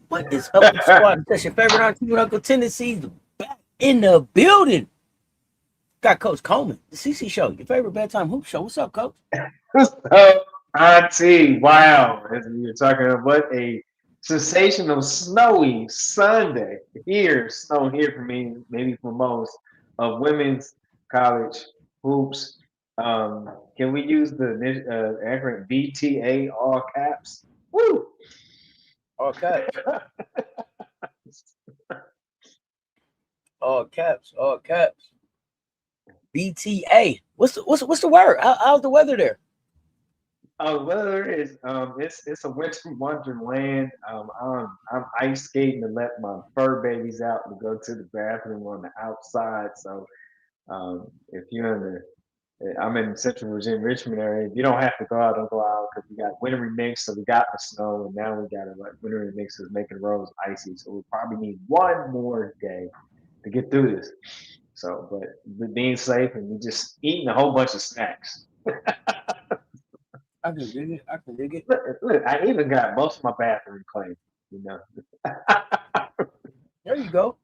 What is up with squad? That's your favorite Auntie with Uncle Tendencies back in the building. Got Coach Coleman, the CC Show, your favorite bedtime hoop show. What's up, Coach? What's up, Auntie? Wow, as you're talking about, what a sensational snowy Sunday here. Snow here for me, maybe for most of women's college hoops. Can we use the acronym BTA all caps? Woo! All caps. All caps. All caps. BTA. What's the word? How's the weather there? The weather is it's a winter wonderland. I'm ice skating to let my fur babies out to go to the bathroom on the outside. So if you're I'm in Central Virginia, Richmond area. If you don't have to go out, don't go out because we got winter mix. So we got the snow, and now we got a winter mix is making the roads icy. So we probably need one more day to get through this. So, but being safe and we just eating a whole bunch of snacks. I can dig it. I can dig it. Look, I even got most of my bathroom clean. You know. There you go.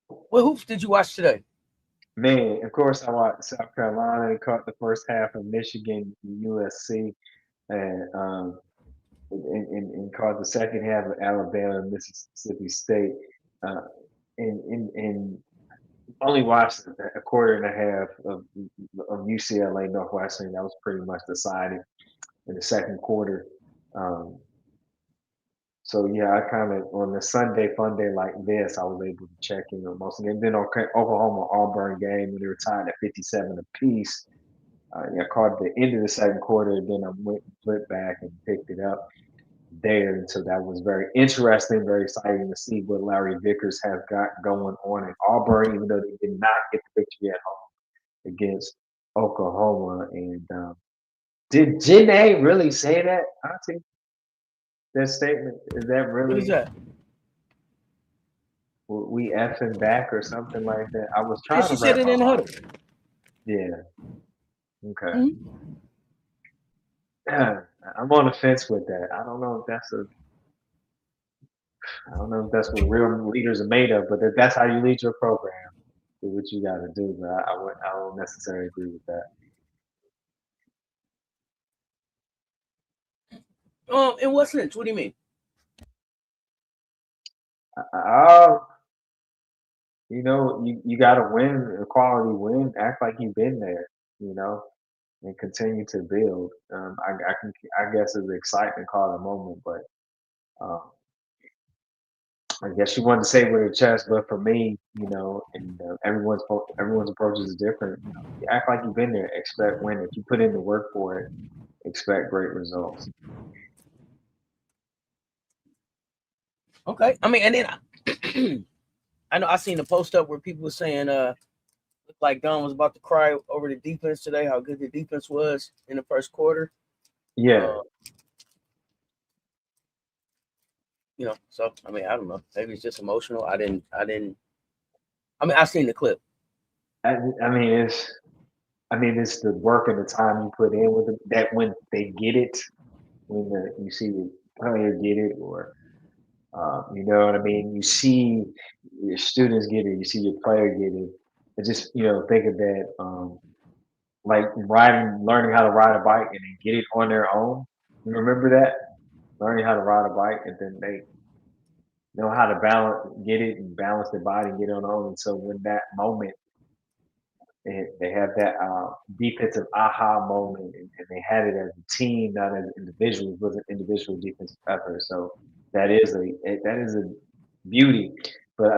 What hoops did you watch today? Man, of course I watched South Carolina. Caught the first half of Michigan, USC, and caught the second half of Alabama, Mississippi State. And only watched a quarter and a half of UCLA Northwestern. That was pretty much decided in the second quarter. So yeah, I kind of on the Sunday fun day like this, I was able to check in on most of them. Then Oklahoma Auburn game when they were tied at 57 apiece. I caught the end of the second quarter, then I went and flipped back and picked it up there. And so that was very interesting, very exciting to see what Larry Vickers has got going on in Auburn, even though they did not get the victory at home against Oklahoma. And did Janae really say that, Auntie? That statement, is that really? What is that? We effing back or something like that? I was trying Yeah, she to said it in the huddle. Yeah. Okay. Mm-hmm. I'm on the fence with that. I don't know if that's what real leaders are made of, but if that's how you lead your program, do what you got to do. But I don't necessarily agree with that. In what sense? What do you mean? You got to win a quality win. Act like you've been there, and continue to build. I guess it's excitement call the moment, but I guess you wanted to say with her chest, but for me, and everyone's approach is different. You act like you've been there, expect win. If you put in the work for it, expect great results. Okay, I mean, and then I know I seen a post up where people were saying, looked like Don was about to cry over the defense today, how good the defense was in the first quarter. Yeah. So I mean, I don't know. Maybe it's just emotional. I mean, I seen the clip. I mean, it's the work and the time you put in with that when they get it, when you see the player get it, or you know what I mean. You see your students get it. You see your player get it. I just think of that like learning how to ride a bike and then get it on their own. You remember that? Learning how to ride a bike, and then they know how to get it and balance their body and get on their own. And so when that moment, they have that defensive aha moment, and they had it as a team, not as individuals. It was an individual defensive effort. So that is a beauty. But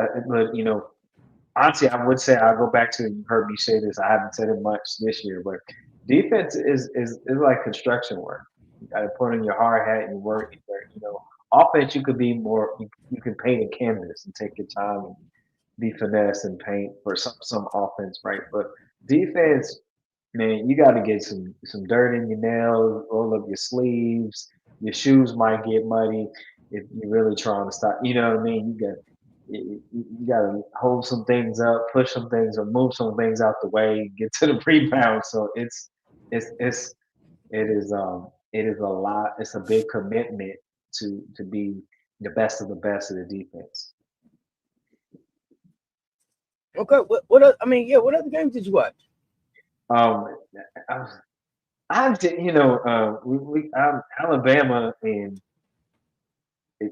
honestly, I would say I go back to you heard me say this. I haven't said it much this year, but defense is like construction work. You got to put on your hard hat and work. Offense you could be more. You can paint a canvas and take your time and be finesse and paint for some offense, right? But defense, man, you got to get some dirt in your nails, roll up your sleeves. Your shoes might get muddy if you're really trying to stop. You know what I mean? You got to hold some things up, push some things, or move some things out the way, get to the rebound. So it's it is a lot. It's a big commitment to be the best of the best of the defense. Okay, what I mean, yeah, what other games did you watch? Um, I, I did, Alabama, and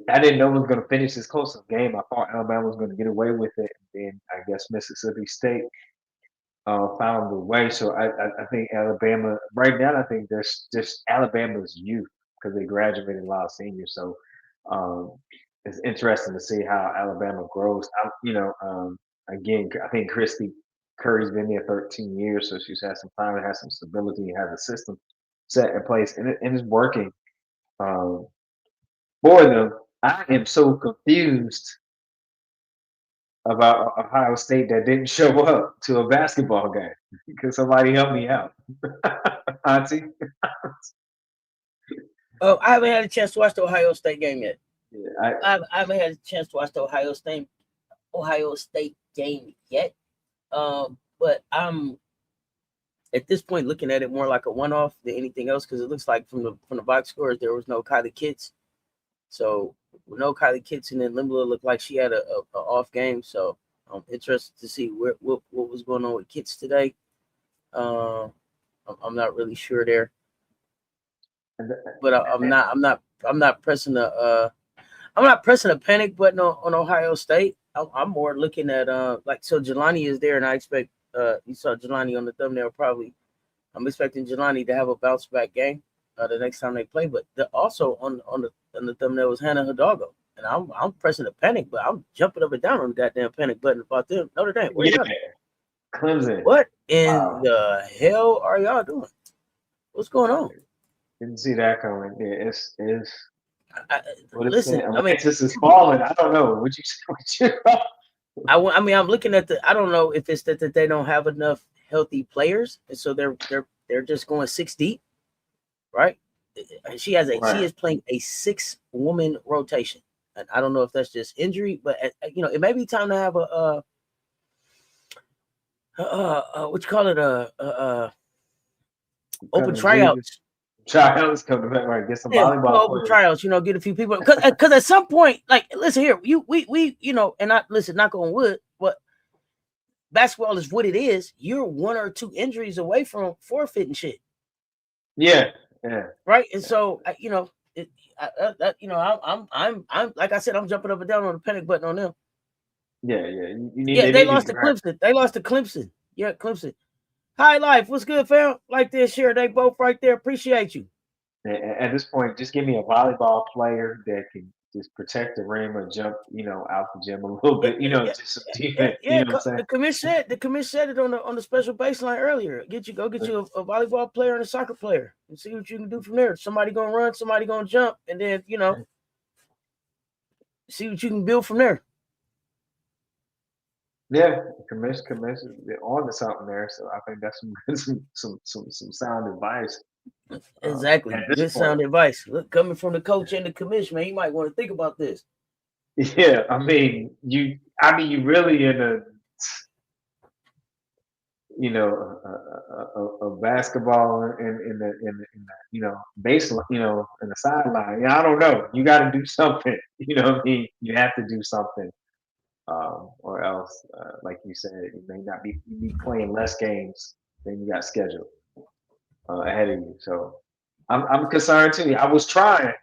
I didn't know it was going to finish this close of game. I thought Alabama was going to get away with it, and then I guess Mississippi State found a way. So I think Alabama right now. I think there's just Alabama's youth because they graduated a lot of seniors. So um, it's interesting to see how Alabama grows. Again, I think Christy Curry's been there 13 years, so she's had some time and has some stability and has a system set in place, and it's working um, for them. I am so confused about Ohio State that didn't show up to a basketball game. Can somebody help me out? Auntie? Oh, I haven't had a chance to watch the Ohio State game yet. Yeah, I haven't had a chance to watch the Ohio State game yet. But I'm at this point looking at it more like a one-off than anything else because it looks like from the box scores there was no Kylie Kitts. So with no Kylie Kitts, and then Limbley looked like she had a off game. So I'm interested to see what was going on with Kitts today. I'm not really sure there, but I'm not pressing I'm not pressing a panic button on Ohio State. I'm more looking at so Jelani is there, and I expect you saw Jelani on the thumbnail probably. I'm expecting Jelani to have a bounce back game the next time they play. But also on the thumbnail was Hannah Hidalgo, and I'm pressing the panic, but I'm jumping up and down on the goddamn panic button about them. Notre Dame, where you yeah, at? Clemson. What in Wow, the hell are y'all doing? What's going on? didn't see that coming. Yeah, it's I, what it's saying. listen, I mean, Alexis is falling. I don't know. What you say? I mean, I'm looking at I don't know if it's that they don't have enough healthy players, and so they're just going six deep, right? She Right. is playing a 6-woman rotation, and I don't know if that's just injury, but it may be time to have what you call it open Cutting the Jesus. tryouts. Child's coming back. Right. Get some Yeah, volleyball open players. tryouts. Get a few people because at some point, like, listen here, we and not listen, knock on wood, but basketball is what it is. You're one or two injuries away from forfeiting shit, Yeah. Yeah. right? And Yeah. so I'm like I said, I'm jumping up and down on the panic button on them. Yeah. Yeah. Yeah, They they need to lost to grab. Clemson. They lost to Clemson. Yeah, Clemson. High life. What's good, fam? Like this, share. They both right there. Appreciate you. At this point, just give me a volleyball player that can just protect the rim or jump, out the gym a little Yeah, bit, yeah, just some defense. You yeah. know what I'm saying? The commission said it on the special baseline earlier. Go get you a volleyball player and a soccer player and see what you can do from there. Somebody gonna run, somebody gonna jump, and then see what you can build from there. Yeah, commission, they're on to something there. So I think that's some sound advice Exactly. at this Good point. sound advice. Look, coming from the coach and the commission, man, you might want to think about this. Yeah, you really in a basketball in the baseline, in the sideline. Yeah, I don't know. You got to do something. You know what I mean? You have to do something, or else, like you said, you be playing less games than you got scheduled ahead of you. So I'm concerned too. I was trying to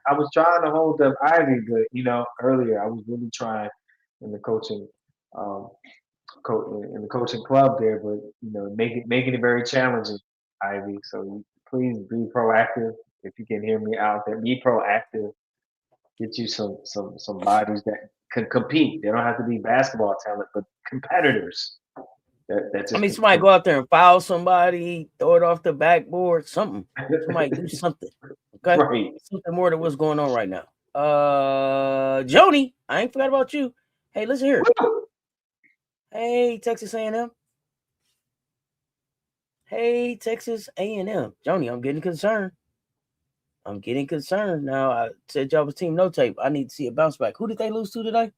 hold up Ivy, but earlier I was really trying in the coaching, um, in the coaching club there, but making it very challenging, Ivy. So please be proactive. If you can hear me out there, be proactive. Get you some bodies that can compete. They don't have to be basketball talent, but competitors. That I just mean, somebody go out there and foul somebody, throw it off the backboard, something. Somebody do something. Okay? right. Something more than what's going on right now. Joni, I ain't forgot about you. Hey, listen here. Hey, Texas A&M. Hey, Texas A&M. Joni, I'm getting concerned. Now. I said y'all was team no tape. I need to see a bounce back. Who did they lose to today?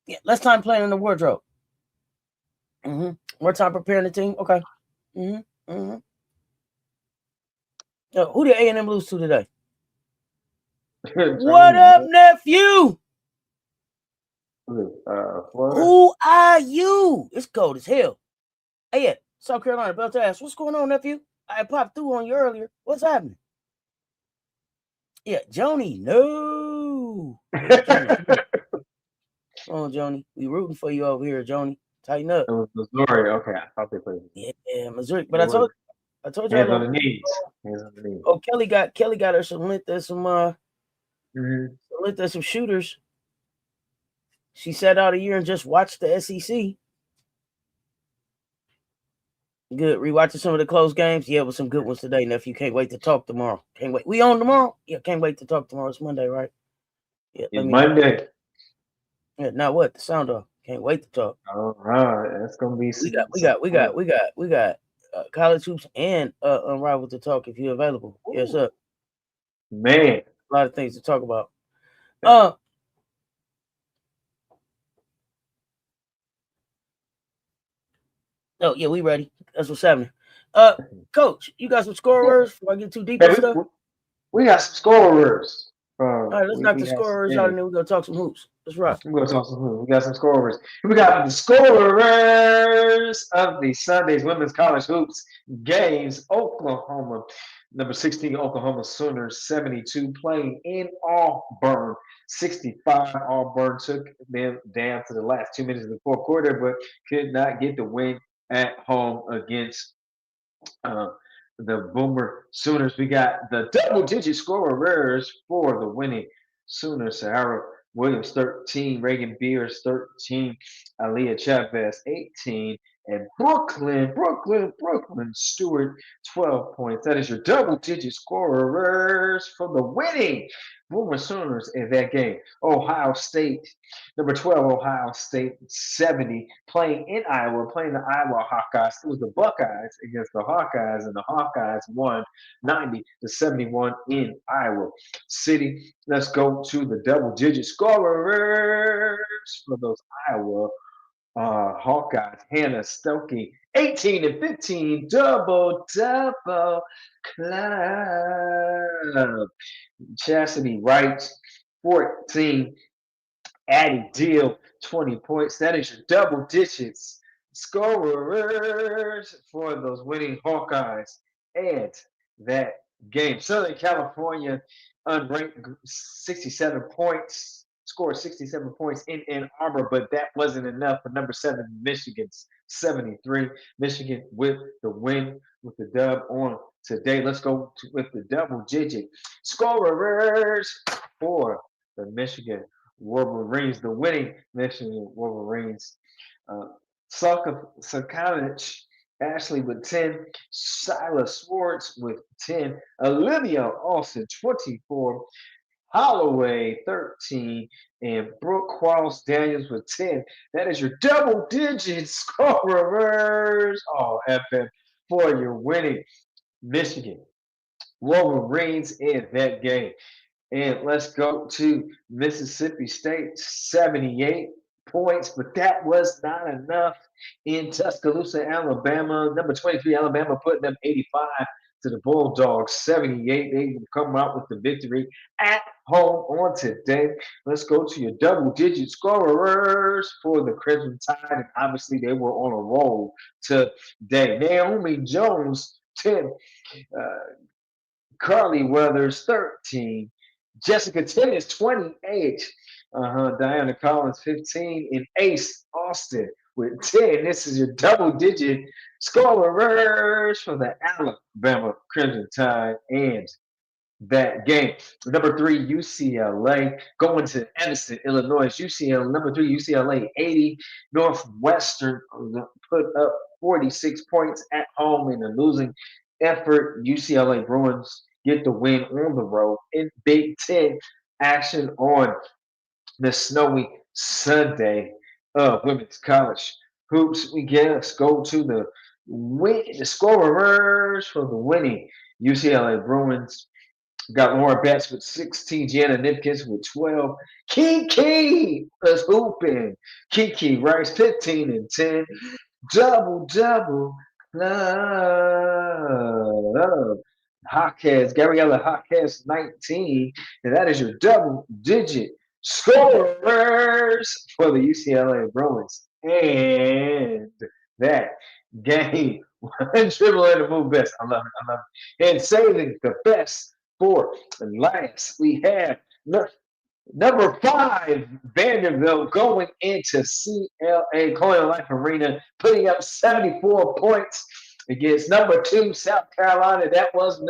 Yeah, less time playing in the wardrobe. More time preparing the team. Okay. Who did A&M lose to today? What up, nephew? Who are you? It's cold as hell. Hey, yeah, South Carolina, about to ask, what's going on, nephew? I popped through on you earlier. What's happening? Yeah, Joni, no. Come on, Joni. We rooting for you over here, Joni. Tighten up. It was Missouri. Okay, I thought they played. Yeah, Missouri. But I told you. Hands on the knees. Oh, Kelly got her some lint. There's some some shooters. She sat out a year and just watched the SEC. Good. Rewatching some of the close games. Yeah, with some good ones today, nephew. Can't wait to talk tomorrow. Can't wait. We on tomorrow? Yeah, can't wait to talk tomorrow. It's Monday, right? Yeah, it's Monday. Yeah, now what? The sound off. Can't wait to talk. All right, that's gonna be. We got college hoops and Unrivaled to talk if you're available. Ooh. Yes, sir. Man, a lot of things to talk about. Oh yeah, we ready. That's what's happening. Coach, you got some scorers before I get too deep into stuff? We got some scorers. All right, let's knock the scorers out and then we're gonna talk some hoops. Let's rock. We're gonna talk some hoops. We got some scorers. We got the scorers of the Sunday's women's college hoops games. Oklahoma, number 16, Oklahoma Sooners, 72, playing in Auburn, 65. Auburn took them down to the last 2 minutes of the fourth quarter, but could not get the win at home against the Boomer Sooners. We got the double-digit scorers for the winning Sooners. Sahara Williams, 13. Reagan Beers, 13. Aaliyah Chavez, 18. And Brooklyn Stewart, 12 points. That is your double-digit scorers for the winning Boomer Sooners in that game. Ohio State, number 12, Ohio State, 70, playing in Iowa, playing the Iowa Hawkeyes. It was the Buckeyes against the Hawkeyes, and the Hawkeyes won 90-71 in Iowa City. Let's go to the double-digit scorers for those Iowa Hawkeyes. Hannah Stokey, 18 and 15, double club. Chastity Wright, 14. Addie Deal, 20 points. That is your double digits scorers for those winning Hawkeyes and that game. Southern California, unranked, 67 points, scored 67 points in Ann Arbor, but that wasn't enough for number 7, Michigan's 73. Michigan with the win, with the dub on today. Let's go with the double-digit scorers for the Michigan Wolverines, the winning Michigan Wolverines. Sakanich, Ashley with 10, Silas Swartz with 10, Olivia Austin, 24, Holloway, 13, and Brooke Quarles Daniels with 10. That is your double-digit scorers, FM, for your winning Michigan Wolverines in that game. And let's go to Mississippi State, 78 points, but that was not enough in Tuscaloosa, Alabama. Number 23, Alabama, putting them 85 to the Bulldogs, 78. They come out with the victory at home on today. Let's go to your double-digit scorers for the Crimson Tide, and obviously they were on a roll today. Naomi Jones, 10. Carly Weathers, 13. Jessica Tennis, 28. Diana Collins, 15. And Ace Austin with 10. This is your double-digit scorers for the Alabama Crimson Tide and that game. Number 3, UCLA going to Evanston, Illinois. UCLA, number 3, UCLA, 80. Northwestern put up 46 points at home in a losing effort. UCLA Bruins get the win on the road in Big Ten action on the snowy Sunday of women's college hoops. We guess go to the scorers for the winning UCLA Bruins. Got Laura Betts with 16, Gianna Nipkins with 12. Kiki is hooping. Kiki Rice 15 and 10. Double club. Hawkins, Gabriella Hawkins 19. And that is your double digit scorers for the UCLA Bruins. And that game, one dribble and a move best. I love it. I love it. And saving the best for last, we have number 5, Vanderbilt going into CLA Colonial Life Arena, putting up 74 points against number 2, South Carolina. That wasn't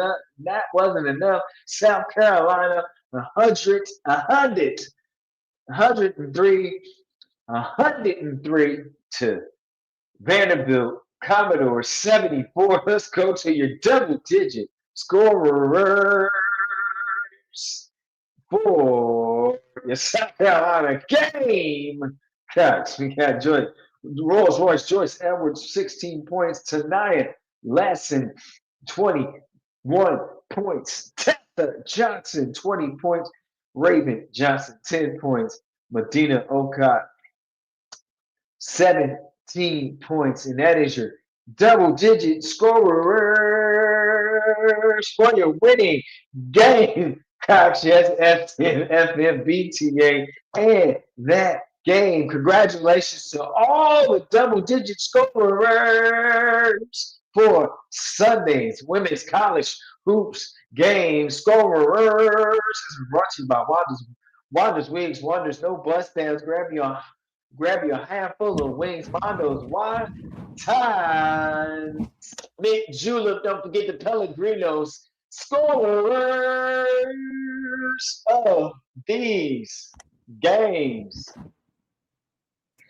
enough. South Carolina, 103 to Vanderbilt Commodore 74. Let's go to your double-digit scorers for your South Carolina Gamecocks. We got Rolls Royce Joyce Edwards, 16 points. Tanaya Lasson, 21 points. Tessa Johnson, 20 points. Raven Johnson, 10 points. Medina Okot, 17 points. And that is your double-digit scorers for your winning game. Cox, yes, FMBTA, and that game. Congratulations to all the double-digit scorers for Sunday's Women's College Hoops game. Scorers is brought to you by Wander's Wigs, Wander's No Bust Downs. Grab your handful of wings. Mondo's wine time. Mint Julep. Don't forget the Pellegrinos. Scorers of these games.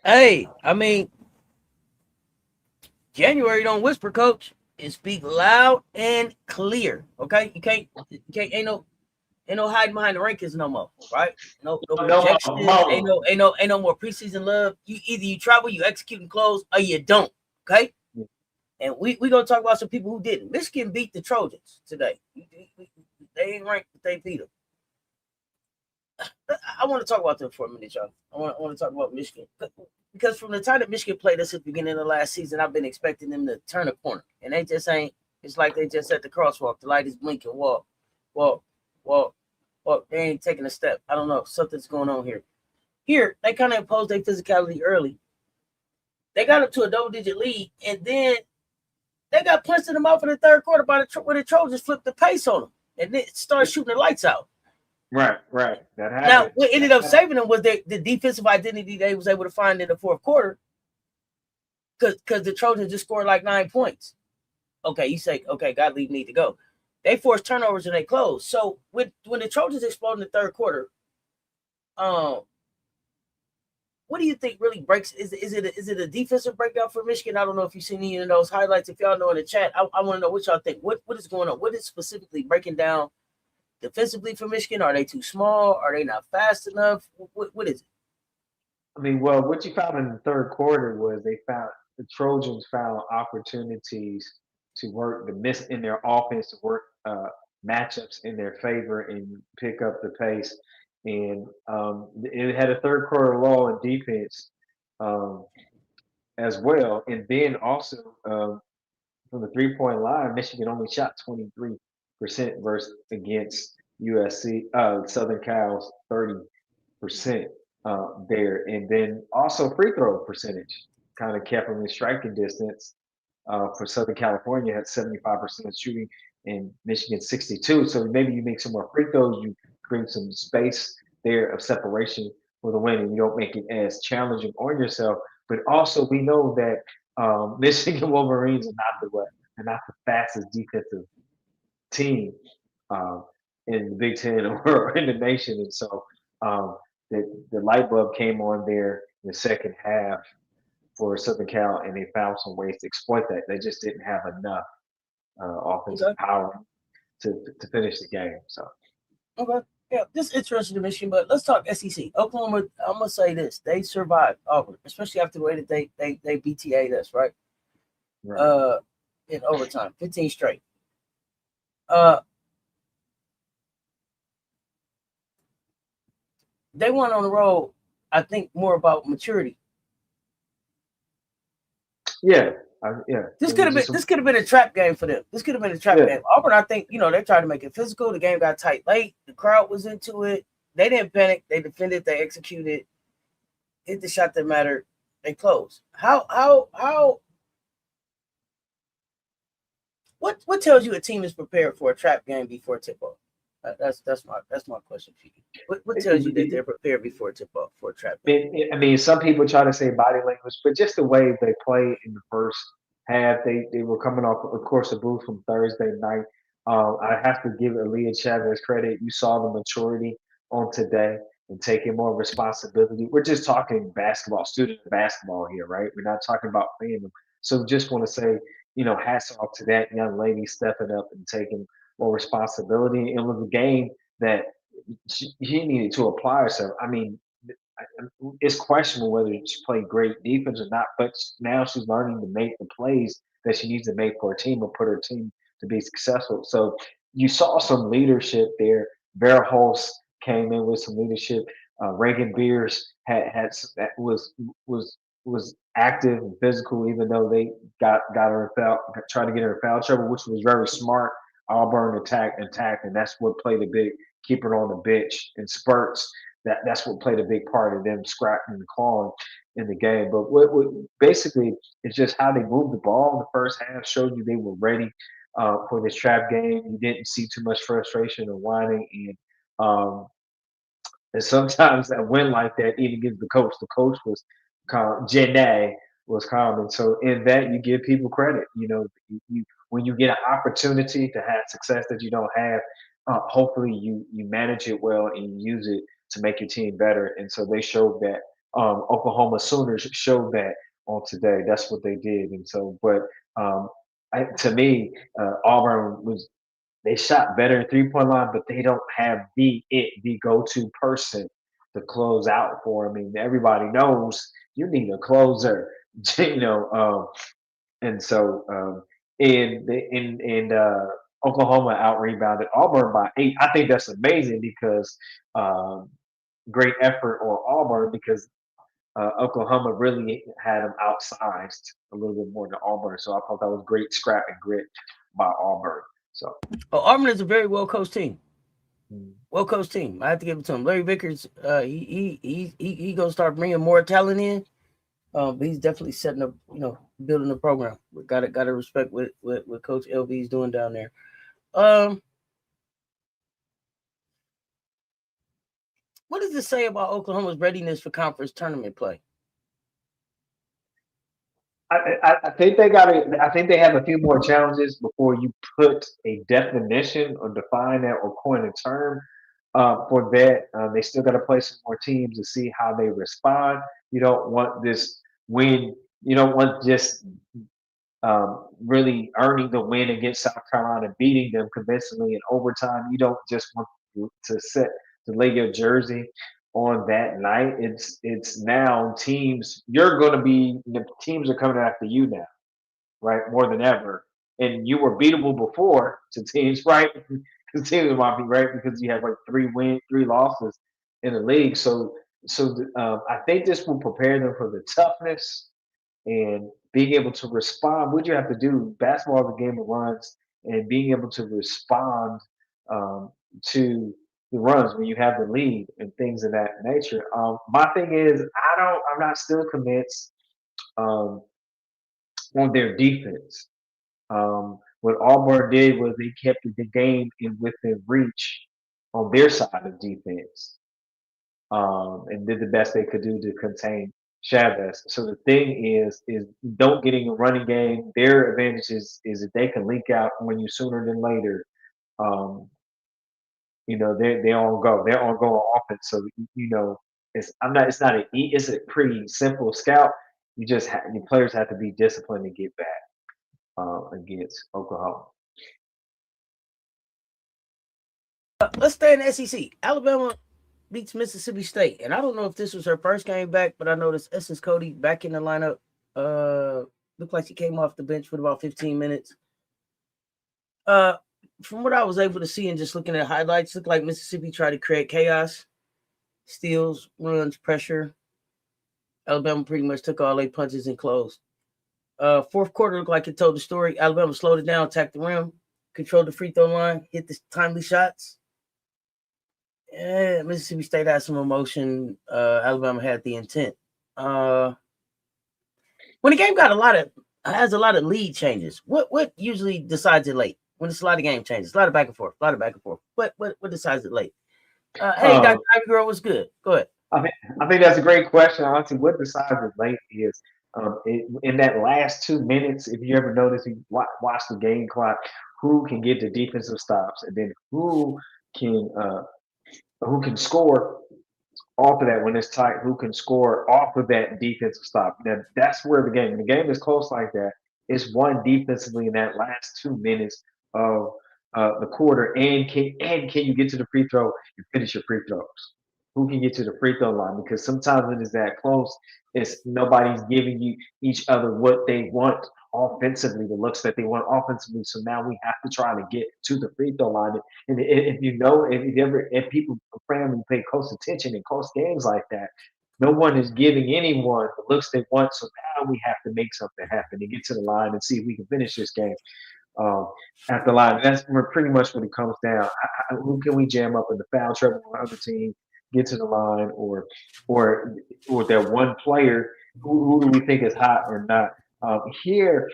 Hey, I mean, January don't whisper, coach. It speak loud and clear. Okay, you can't ain't no hiding behind the rankings no more, right? No projections, ain't no more preseason love. Either you travel, you execute and close, or you don't. Okay. And we gonna talk about some people who didn't. Michigan beat the Trojans today. They ain't ranked, but they beat them. I want to talk about them for a minute, y'all. I want to talk about Michigan because from the time that Michigan played us at the beginning of last season, I've been expecting them to turn a corner, and they just ain't. It's like they just at the crosswalk. The light is blinking. Walk. They ain't taking a step. I don't know. Something's going on here. Here, they kind of imposed their physicality early. They got up to a double-digit lead, and then they got punched in the mouth in the third quarter when the Trojans flipped the pace on them and then started shooting the lights out. Right. That happened. Now, what ended up saving them was the defensive identity they was able to find in the fourth quarter because the Trojans just scored like 9 points. Okay, you say, okay, God leave need to go. They forced turnovers and they closed. So when the Trojans explode in the third quarter, what do you think really breaks? Is it a defensive breakdown for Michigan? I don't know if you've seen any of those highlights. If y'all know in the chat, I want to know what y'all think. What is going on? What is specifically breaking down defensively for Michigan? Are they too small? Are they not fast enough? What is it? I mean, well, what you found in the third quarter was the Trojans found opportunities to work in their offense to work matchups in their favor and pick up the pace. And it had a third quarter lull in defense as well. And then also from the 3-point line, Michigan only shot 23% versus against USC, Southern Cal's 30% there. And then also free throw percentage kind of kept them in striking distance. For Southern California, had 75% shooting and Michigan 62. So maybe you make some more free throws, you create some space there of separation for the win, and you don't make it as challenging on yourself. But also, we know that Michigan Wolverines are not the what, they're not the fastest defensive team um, in the Big Ten or in the nation, and so um, the light bulb came on there in the second half for Southern Cal, and they found some ways to exploit that. They just didn't have enough offensive Okay. power to finish the game. So Okay. Yeah, this is interesting to Michigan, but let's talk SEC. Oklahoma, I'm gonna say this: they survived Auburn, especially after the way that they BTA'd us, right? right, Uh, in overtime, 15 straight. Uh, they went on the road. I think more about maturity. yeah, yeah. This It could was have been just this could have been a trap game for them. This could have been a trap yeah, game. Auburn, I think, they tried to make it physical. The game got tight late. The crowd was into it. They didn't panic. They defended. They executed. Hit the shot that mattered. They closed. How what tells you a team is prepared for a trap game before tip off? That's my question for you. What tells you that they're prepared before tip off for a trap game? I mean, some people try to say body language, but just the way they played in the first half, they were coming off, of course, the booth from Thursday night. I have to give Aaliyah Chavez credit. You saw the maturity on today and taking more responsibility. We're just talking basketball, student basketball here, right? We're not talking about fandom. So just want to say, hats off to that young lady stepping up and taking more responsibility. It was a game that she needed to apply herself. I mean, it's questionable whether she played great defense or not, but now she's learning to make the plays that she needs to make for her team or put her team to be successful. So you saw some leadership there. Vera Holst came in with some leadership. Reagan Beers that was active and physical, even though they got her in foul, tried to get her in foul trouble, which was very smart. Auburn attack, and that's what played a big keep her on the bench in spurts. That's what played a big part of them scrapping and clawing in the game. But what basically it's just how they moved the ball in the first half showed you they were ready for this trap game. You didn't see too much frustration or whining, and sometimes that win like that even gives the coach. The coach was calm. Janae was calm, and so in that you give people credit. When you get an opportunity to have success that you don't have, hopefully you manage it well and you use it to make your team better. And so they showed that. Oklahoma Sooners showed that on today. That's what they did. And so, but to me, Auburn was they shot better in 3-point line, but they don't have the go-to person to close out for. I mean, everybody knows you need a closer, you know. And so Oklahoma out rebounded Auburn by 8. I think that's amazing because um, great effort on Auburn because Oklahoma really had them outsized a little bit more than Auburn. So I thought that was great scrap and grit by Auburn. So. Well, Auburn is a very well coached team. Mm. Well coached team. I have to give it to him. Larry Vickers, he gonna start bringing more talent in. But he's definitely setting up, building a program. We gotta respect what Coach LV is doing down there. Um, what does it say about Oklahoma's readiness for conference tournament play? I think they got to. I think they have a few more challenges before you put a definition or define that or coin a term for that. They still got to play some more teams to see how they respond. You don't want this win. You don't want just really earning the win against South Carolina, beating them convincingly in overtime. You don't just want to lay your jersey on that night. It's now teams. You're going to be the teams are coming after you now, right? More than ever, and you were beatable before to teams, right? Because teams might be right because you have like 3 losses in the league. So I think this will prepare them for the toughness and being able to respond. What you have to do, basketball is a game of runs, and being able to respond um, to the runs when you have the lead and things of that nature. My thing is, I'm not still convinced um, on their defense. What Auburn did was they kept the game in within reach on their side of defense, and did the best they could do to contain Chavez. So the thing is don't getting a running game. Their advantage is that they can link out when you sooner than later. Um, they on go. They're on go on offense. So it's not it's a pretty simple scout. Your players have to be disciplined to get back against Oklahoma. Let's stay in the SEC. Alabama beats Mississippi State, and I don't know if this was her first game back, but I noticed Essence Cody back in the lineup. Looked like she came off the bench for about 15 minutes. From what I was able to see and just looking at highlights, looked like Mississippi tried to create chaos, steals, runs, pressure. Alabama pretty much took all 8 punches and closed. Fourth quarter looked like it told the story. Alabama slowed it down, attacked the rim, controlled the free throw line, hit the timely shots. Yeah, Mississippi State had some emotion. Alabama had the intent. When the game has a lot of lead changes, what usually decides it late? When it's a lot of game changes, a lot of back and forth, What decides it late? Hey, Dr. Ivy Girl, what's good? Go ahead. I think that's a great question. Honestly, what decides it late is in that last 2 minutes. If you ever notice, you watch the game clock, who can get the defensive stops, and then who can score off of that when it's tight, who can score off of that defensive stop. Now that's where when the game is close like that, it's won defensively in that last 2 minutes of the quarter. And can you get to the free throw and finish your free throws? Who can get to the free throw line? Because sometimes when it's that close, it's nobody's giving you each other what they want offensively, the looks that they want offensively. So now we have to try to get to the free throw line. And if people family pay close attention in close games like that, no one is giving anyone the looks they want. So now we have to make something happen to get to the line and see if we can finish this game at the line. And that's pretty much what it comes down. Who can we jam up in the foul trouble on the other team, get to the line, or that one player who do we think is hot or not? Here,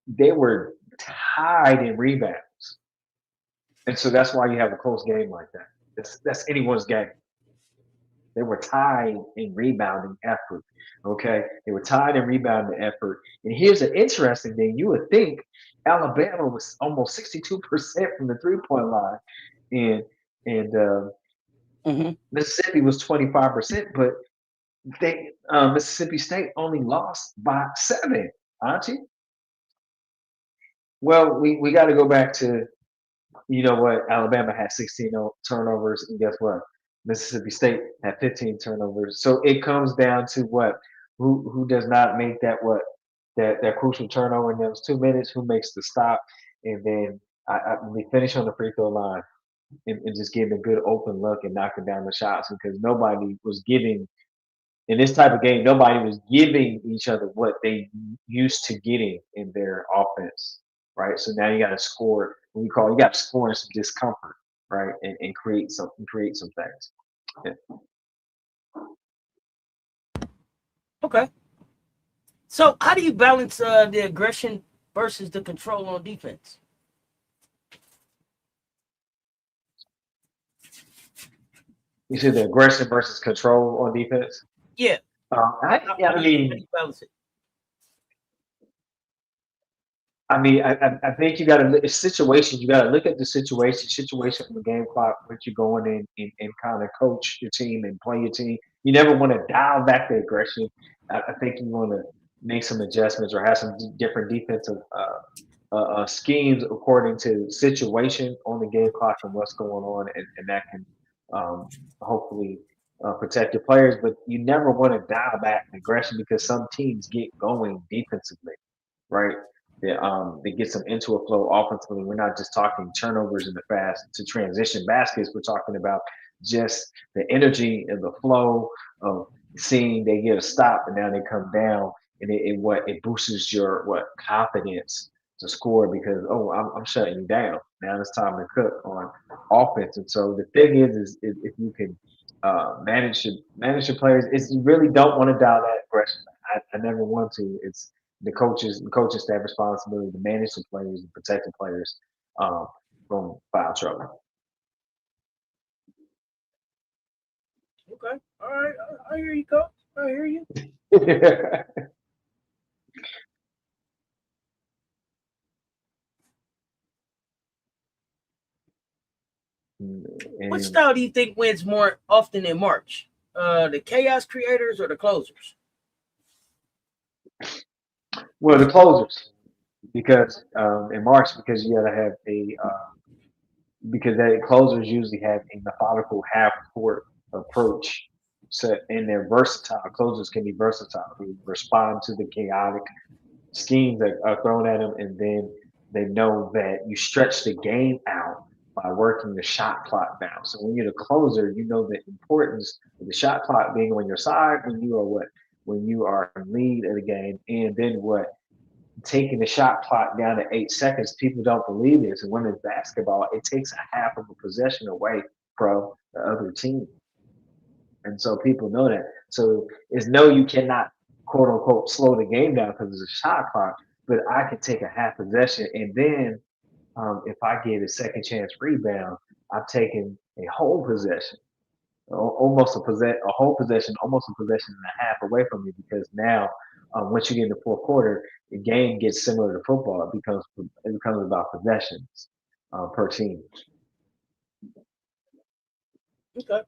they were tied in rebounds, and so that's why you have a close game like that. That's anyone's game. They were tied in rebounding effort. Okay, they were tied in rebounding effort. And here's an interesting thing: you would think Alabama was almost 62% from the 3-point line, and Mississippi was 25%, but Mississippi State only lost by 7. Auntie. Well, we got to go back to what Alabama had 16 turnovers, and guess what? Mississippi State had 15 turnovers. So it comes down to what who does not make that crucial turnover in those 2 minutes, who makes the stop, and then we finish on the free throw line and just getting a good open look and knocking down the shots, because nobody was giving in this type of game. Nobody was giving each other what they used to getting in their offense, right? So now you got to score. You got to score in some discomfort, right, and create some things. Yeah. Okay. So how do you balance the aggression versus the control on defense? You said the aggression versus control on defense. Yeah. I mean, balance it. I think you got to situation. You got to look at the situation from the game clock, what you're going in, and kind of coach your team and play your team. You never want to dial back the aggression. I think you want to make some adjustments or have some different defensive schemes according to situation on the game clock and what's going on, and that can hopefully protect your players. But you never want to dial back aggression, because some teams get going defensively, right? They get some into a flow offensively. We're not just talking turnovers in the fast to transition baskets. We're talking about just the energy and the flow of seeing they get a stop and now they come down, and it boosts your confidence to score, because I'm shutting you down. Now it's time to cook on offense. And so the thing is if you can manage your players, is you really don't want to dial that aggression. I never want to. the coaches have responsibility to manage the players and protect the players um, from foul trouble. Okay. All right. I hear you, coach. I hear you. Which And style do you think wins more often in March? The chaos creators or the closers? well, the closers because in March because you got to have a because the closers usually have a methodical half court approach. So and they're versatile. Closers can be versatile. They respond to the chaotic schemes that are thrown at them, and then they know that you stretch the game out by working the shot clock down. So when you're the closer, you know the importance of the shot clock being on your side when you are what when you are in lead of the game, and then what taking the shot clock down to 8 seconds. People don't believe this. In women's basketball, it takes a half of a possession away from the other team. And so people know that. So it's no, you cannot quote unquote slow the game down because it's a shot clock, but I can take a half possession. And then if I get a second chance rebound, I've taken a whole possession, almost a whole possession, almost a possession and a half away from you because now once you get in the fourth quarter, the game gets similar to football. It becomes about possessions per team. Okay.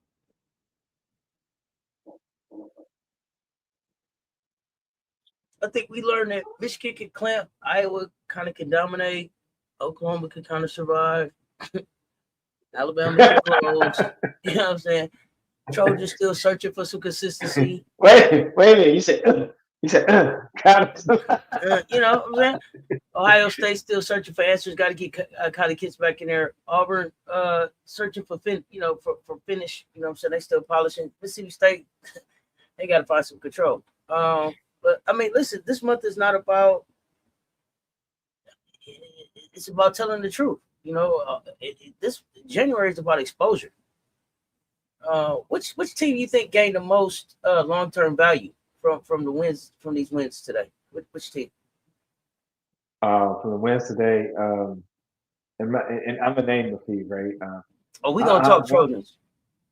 I think we learned that Michigan can clamp, Iowa kind of can dominate, Oklahoma can kind of survive, Alabama can close. You know what I'm saying? Trojans still searching for some consistency. Wait a minute. You said kind of. You know what I'm saying? Ohio State still searching for answers. Got to get kind of kids back in there. Auburn searching for for finish. You know what I'm saying? They still polishing. Mississippi State, they got to find some control. But I mean, listen, this month is not about. It's about telling the truth. This January is about exposure. Which team you think gained the most long term value from the wins from these wins today? Which team? For the wins today, and I'm gonna name the feed, right? Oh, we gonna talk One, Trojans.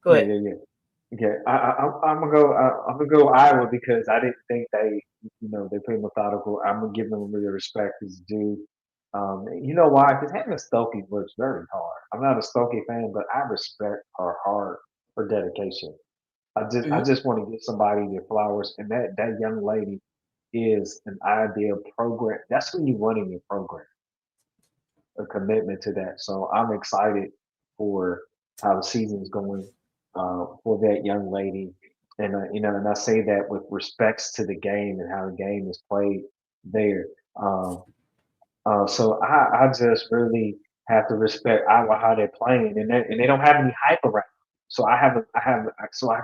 Go yeah, ahead. yeah, yeah. Okay, I'm gonna go. I'm gonna go Iowa because I didn't think they played methodical. I'm gonna give them the respect is due. You know why? Because having Stokey works very hard. I'm not a Stokey fan, but I respect her heart, her dedication. I Mm-hmm. just want to give somebody their flowers, and that young lady is an ideal program. That's when you want in your program, a commitment to that. So I'm excited for how the season is going for that young lady, and and I say that with respects to the game and how the game is played there. Um, so I just really have to respect Iowa how they're playing, and they don't have any hype around. So I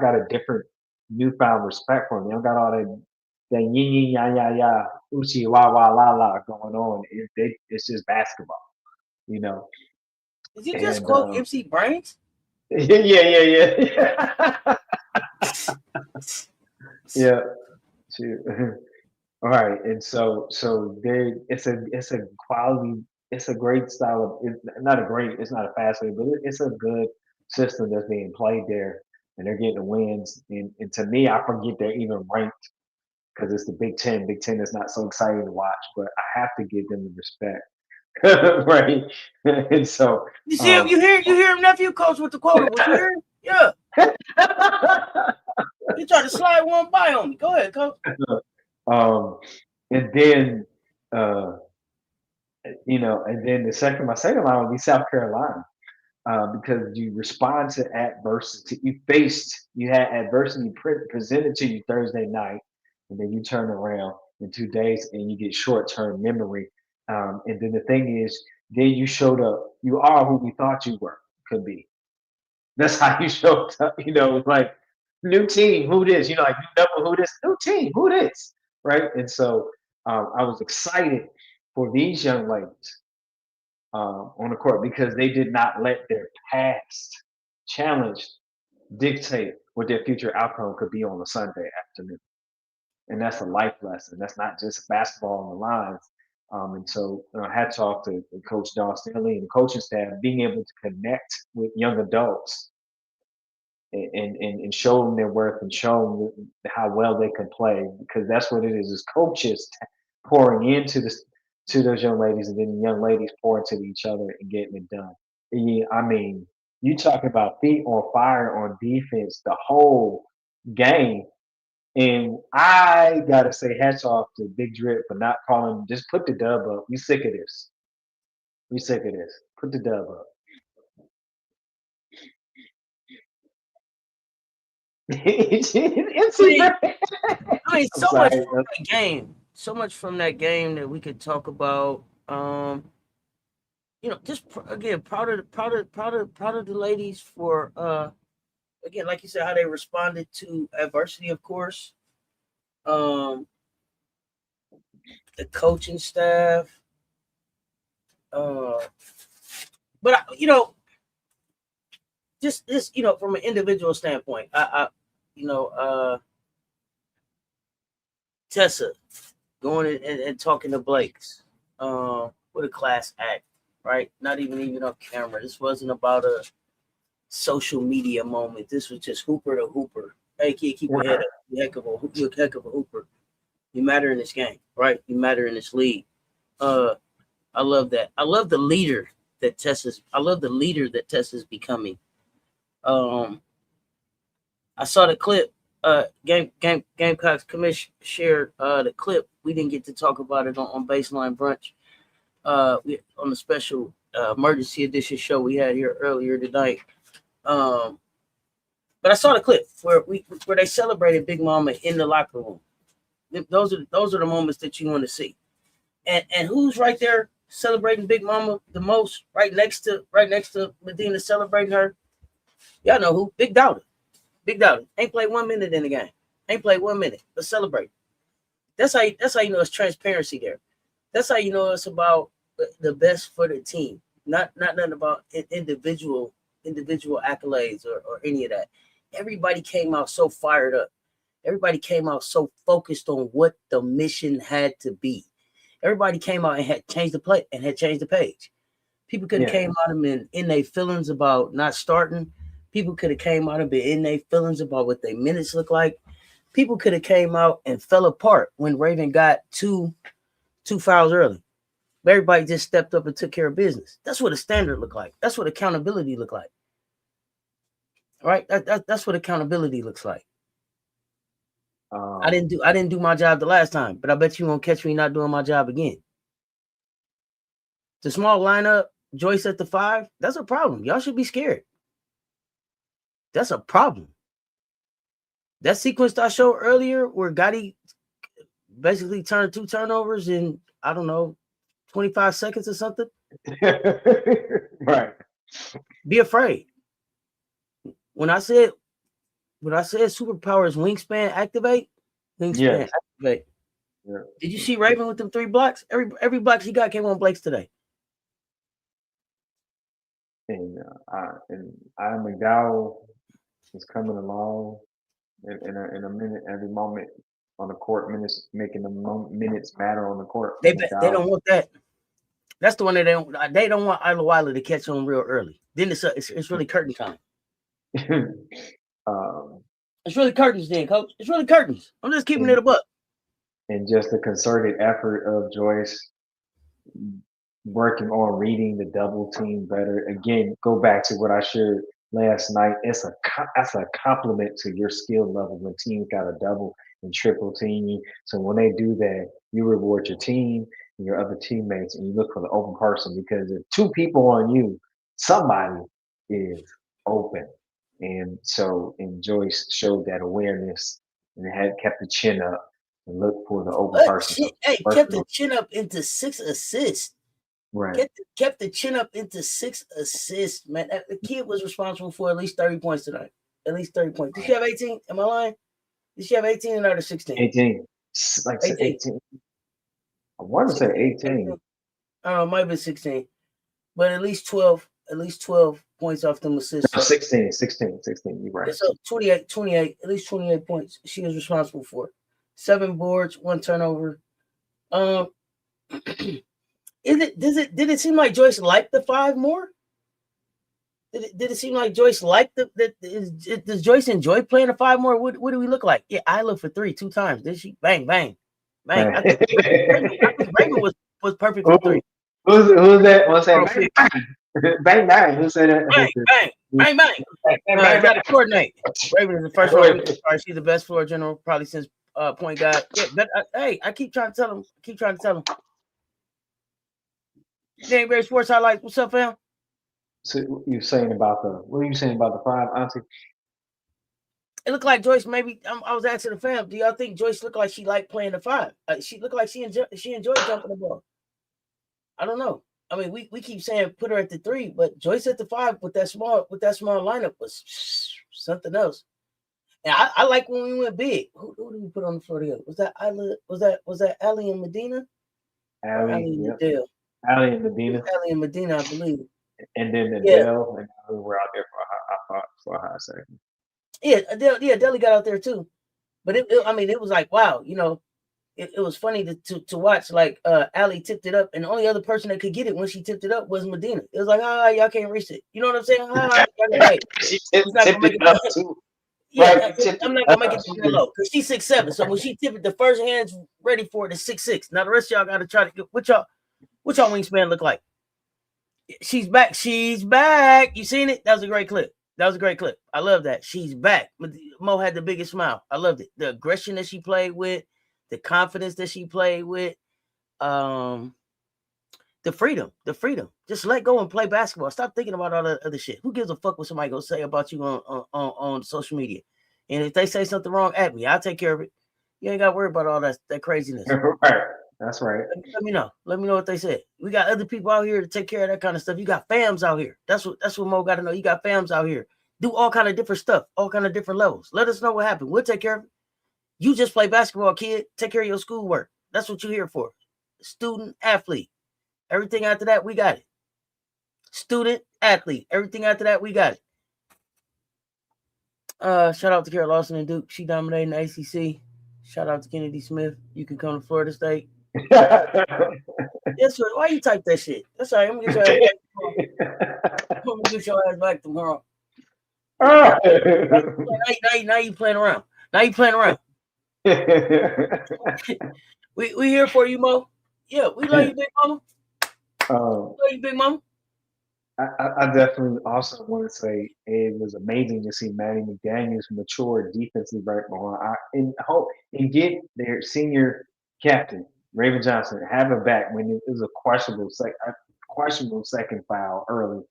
got a different newfound respect for them. They don't got all that yin yin ya ya ya uchi wa wa la la going on. It's just basketball, you know. Did you just And quote MC Brains? yeah. Yeah. Shoot. All right, and so there, it's a quality, it's a great style of, not a great, it's not a fast way, but it's a good system that's being played there, and they're getting the wins. And to me, I forget they're even ranked because it's the Big Ten. Big Ten is not so exciting to watch, but I have to give them the respect, right? And so, You see him? um, You hear him, nephew? Coach with the quotables. You hear him? Yeah. He tried to slide one by on me. Go ahead, coach. um, and then uh, and then my second line would be South Carolina. Because you respond to adversity. You had adversity presented to you Thursday night, and then you turn around in 2 days and you get short term memory. And then the thing is, then you showed up. You are who we thought you were, could be. That's how you showed up. Like new team, who this? Like new number, who this? New team, who this? Right? And so I was excited for these young ladies on the court because they did not let their past challenge dictate what their future outcome could be on a Sunday afternoon. and that's a life lesson. That's not just basketball on the lines. And so, hats off to Coach Don Stanley and the coaching staff being able to connect with young adults and show them their worth and show them how well they can play, because that's what it is coaches pouring into this to those young ladies, and then the young ladies pour into each other and getting it done. Yeah, I mean, you talk about feet on fire on defense the whole game. And I gotta say hats off to Big Drip for not calling, just put the dub up. We sick of this. We sick of this. Put the dub up. I mean, I'm so much sorry. from that game. So much from that game that we could talk about. Just again, proud of the ladies for again, like you said, how they responded to adversity, of course. The coaching staff. But just from an individual standpoint, Tessa going and talking to Blake's, what a class act, right? Not even on camera. This wasn't about a social media moment. This was just hooper to hooper. Hey kid, keep your head up. You're a heck of a hooper. You matter in this game, right? You matter in this league. I love that. I love the leader that Tessa's becoming. I saw the clip. Gamecocks commission shared the clip. We didn't get to talk about it on Baseline Brunch. On the special emergency edition show we had here earlier tonight. But I saw the clip where they celebrated Big Mama in the locker room. Those are the moments that you want to see. And who's right there celebrating Big Mama the most? Right next to Medina celebrating her. Y'all know who? Big Daughter. Big Daughter. Ain't played 1 minute in the game. Ain't played 1 minute. Let's celebrate. That's how you know it's transparency there. That's how you know it's about the best for the team. Not nothing about individual accolades or any of that. Everybody came out so fired up. Everybody came out so focused on what the mission had to be. Everybody came out and had changed the play and had changed the page. People could have came out and been in their feelings about not starting. People could have came out and been in their feelings about what their minutes look like. People could have came out and fell apart when Raven got two fouls early. Everybody just stepped up and took care of business. That's what a standard look like. That's what accountability look like. All right, that's what accountability looks like. I didn't do my job the last time, but I bet you won't catch me not doing my job again. The small lineup, Joyce at the 5, that's a problem. Y'all should be scared. That's a problem. That sequence I showed earlier where Gotti basically turned 2 turnovers in, I don't know, 25 seconds or something. Right. Be afraid. When I said superpower is wingspan activate, activate. Yeah. Did you see Raven with them 3 blocks? Every block he got came on Blake's today. And Adam McDowell is coming along in a minute, every moment on the court, making the minutes matter on the court. They don't want that. That's the one that they don't want Isla Wilder to catch on real early. Then it's really curtain time. It's really curtains then, coach. It's really curtains. I'm just keeping it a buck. And just the concerted effort of Joyce working on reading the double team better. Again, go back to what I shared last night. That's a compliment to your skill level when teams got a double and triple team you. So when they do that, you reward your team and your other teammates, and you look for the open person, because if 2 people on you, somebody is open. And Joyce showed that awareness and had kept the chin up and looked for the open person. Kept the chin up into 6 assists. Right. Kept the chin up into 6 assists, man. The kid was responsible for at least 30 points tonight. At least 30 points. Did she have 18? Am I lying? Did she have 18 or 16? 18. Like 18. I want to say 18. It might have been 16. But at least 12 points off them assists. No, 16. You're right. So 28, at least 28 points she was responsible for. 7 boards, 1 turnover. Did it seem like Joyce liked the 5 more? Did it seem like Joyce liked does Joyce enjoy playing the 5 more? What do we look like? Yeah, I looked for 3 2 times. Did she? Bang, bang, bang. I think Raven was perfect for 3. Who's that? What's that? Bang, bang. Who said that? Bang, bang, bang, bang. You got to coordinate. Raven is the first one. She's the best floor general probably since point guard. Yeah, but hey, I keep trying to tell him. January Sports Highlights. What's up, fam? So what are you saying about the 5, Auntie? It looked like Joyce. Maybe I was asking the fam. Do y'all think Joyce looked like she liked playing the 5? She looked like she enjoyed jumping the ball. I don't know. I mean, we keep saying put her at the 3, but Joyce at the 5 with that small lineup was something else. And I like when we went big. Who did we put on the floor together? Was that Isla? Was that Allie and Medina? Allie and Medina. Allie and Medina, I believe. And then Adele and we were out there for a hot second. Yeah, Adele got out there too. But it was like, wow, it was funny to watch. Like Allie tipped it up, and the only other person that could get it when she tipped it up was Medina. It was like, y'all can't reach it. You know what I'm saying? She tipped it up too. Yeah, right. I'm not gonna make it that low because she's 6'7". So when she tipped it, the first hand's ready for it is 6'6". Now the rest of y'all got to try to get what y'all wingspan look like. She's back. You seen it? That was a great clip. I love that. She's back. Mo had the biggest smile. I loved it. The aggression that she played with, the confidence that she played with, the freedom. Just let go and play basketball. Stop thinking about all the other shit. Who gives a fuck what somebody gonna say about you on social media? And if they say something wrong, at me. I'll take care of it. You ain't got to worry about all that craziness. Right. That's right. Let me know. Let me know what they said. We got other people out here to take care of that kind of stuff. You got fams out here. That's what Mo got to know. You got fams out here. Do all kind of different stuff, all kind of different levels. Let us know what happened. We'll take care of it. You just play basketball, kid. Take care of your schoolwork. That's what you're here for. Student, athlete. Everything after that, we got it. Student, athlete. Everything after that, we got it. Shout out to Kara Lawson and Duke. She dominating the ACC. Shout out to Kennedy Smith. You can come to Florida State. Yes, sir. Why you type that shit? That's all right. I'm gonna get your ass back tomorrow. Now you playing around. We here for you, Mo. Yeah, we love you, big mama. I definitely also want to say it was amazing to see Maddie McDaniels mature defensively right behind. And get their senior captain Raven Johnson have it back when it was a questionable second foul early.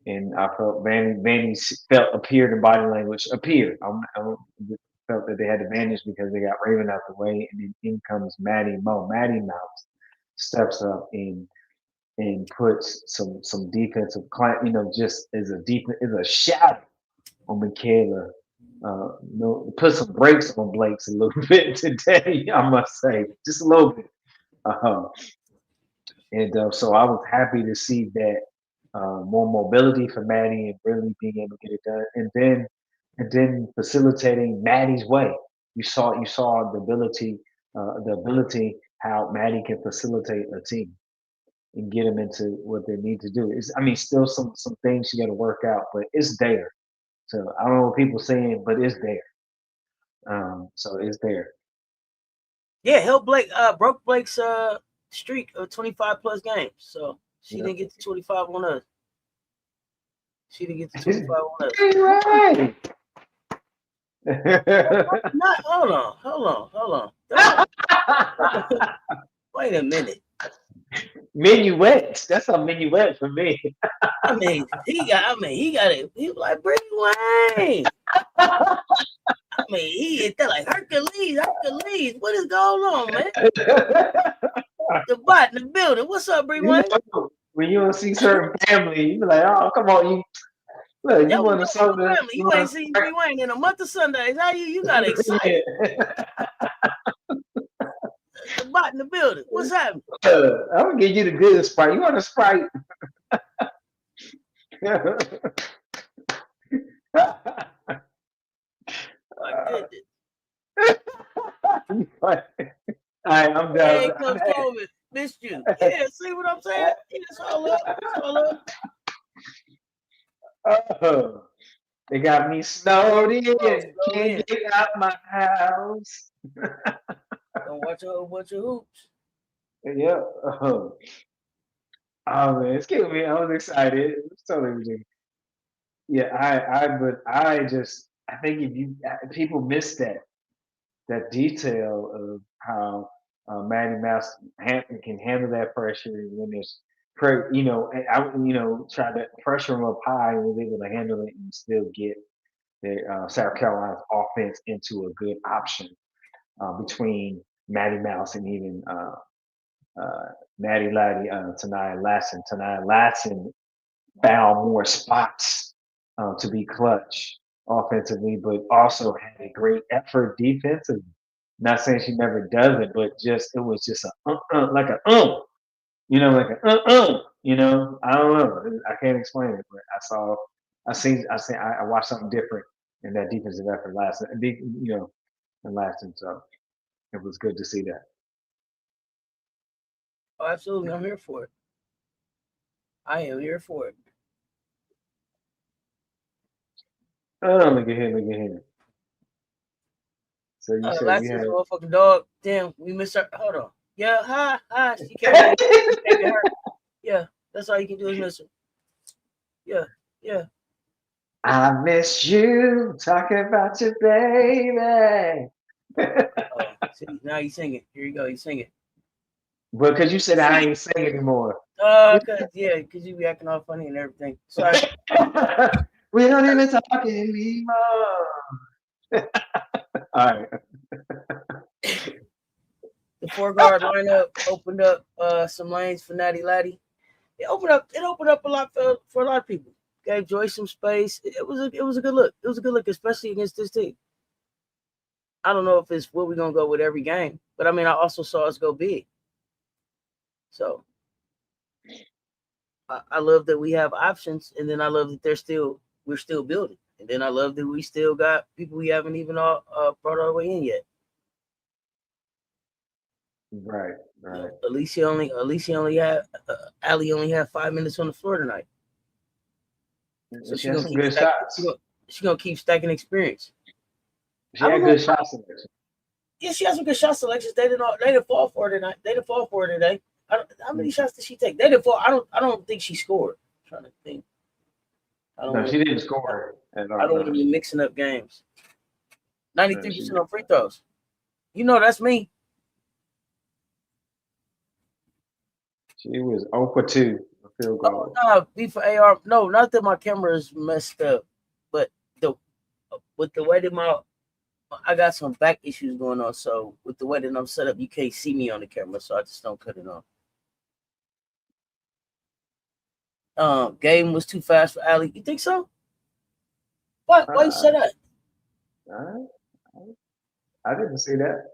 And I felt Vanny appeared in body language. I felt that they had advantage because they got Raven out the way, and then in comes Maddie Mo. Maddie Mouse steps up and puts some defensive, just as a shadow on Michaela. Put some brakes on Blake's a little bit today, I must say, just a little bit. So I was happy to see that more mobility for Maddie and really being able to get it done, and then facilitating Maddie's way. You saw the ability how Maddie can facilitate a team and get them into what they need to do. Still some things you got to work out, but it's there. So I don't know what people saying, but it's there. So it's there. Yeah, help Blake. Broke Blake's streak of 25 plus games. So she didn't get to 25 on us. Right. Hold on. Wait a minute. Minuets. That's a minuet for me. He got it. He was like, bring Wayne. He hit that like Hercules. What is going on, man? The bot in the building. What's up, Bree Wayne? When you don't see certain family, you be like, oh, come on, you. Look, you want to family. You ain't seen Bree Wayne in a month of Sundays. How you got excited? The bot in the building. What's happening? I'm gonna give you the good Sprite. You want a Sprite? All right, I'm Hey, done. Coach Coleman, missed you. Yeah, see what I'm saying? Yeah, it's all up. It's all up. Oh, they got me snowed Oh, in. slow Can't in. get out my house. Don't watch a whole bunch of hoops. Yeah. Oh man, it's killing me. I was excited. It was totally ridiculous. Yeah, but I think if you people miss that detail of how Matty Mouse can handle that pressure when there's, and try to pressure him up high and was able to handle it and still get the South Carolina's offense into a good option between Matty Mouse and even Maddie Laddie, Tanaya Lasson. Tanaya Lasson found more spots to be clutch offensively, but also had a great effort defensively. Not saying she never does it, but it was just like a like a I don't know. I can't explain it, but I watched something different in that defensive effort and lasting. So it was good to see that. Oh, absolutely. I'm here for it. I am here for it. Oh, look at him, look at him. So you said we Last had. year's motherfucking dog. Damn, we missed her. Hold on. Yeah, hi. She can't get it. You can't get her. Yeah, that's all you can do is miss her. Yeah. I miss you talking about your baby. Oh, see, now you sing it. Here you go. You sing it. But because you said I See, ain't sing anymore. cause you be acting all funny and everything. Sorry. We don't even talk anymore. All right. The 4 guard lineup opened up some lanes for Natty Laddie. It opened up a lot for a lot of people. Gave Joyce some space. It was a good look. It was a good look, especially against this team. I don't know if it's what we're gonna go with every game, but I mean I also saw us go big. So I love that we have options, and then I love that we're still building, and then I love that we still got people we haven't even brought all the way in yet. Right. You Right. know, Alicia only had Ali only had 5 minutes on the floor tonight, so She had some good shots. She gonna keep stacking experience. She I don't had know. good shot selection. Yeah, she has some good shot selections. They didn't fall for it tonight. They didn't fall for it today. How many shots did she take? They didn't fall. I don't think she scored. I'm trying to think. I don't No, want she to. didn't score at I all. don't want to No. be mixing up games. No, 93% on free throws. You know that's me. she was 0 for 2 a field Oh goal. no, B for AR. No, not that my camera is messed up, but the with the way that I got some back issues going on. So with the way that I'm set up, you can't see me on the camera, so I just don't cut it off. Game was too fast for Ali. You think so? What? Why you Uh, say that? uh, I didn't see that.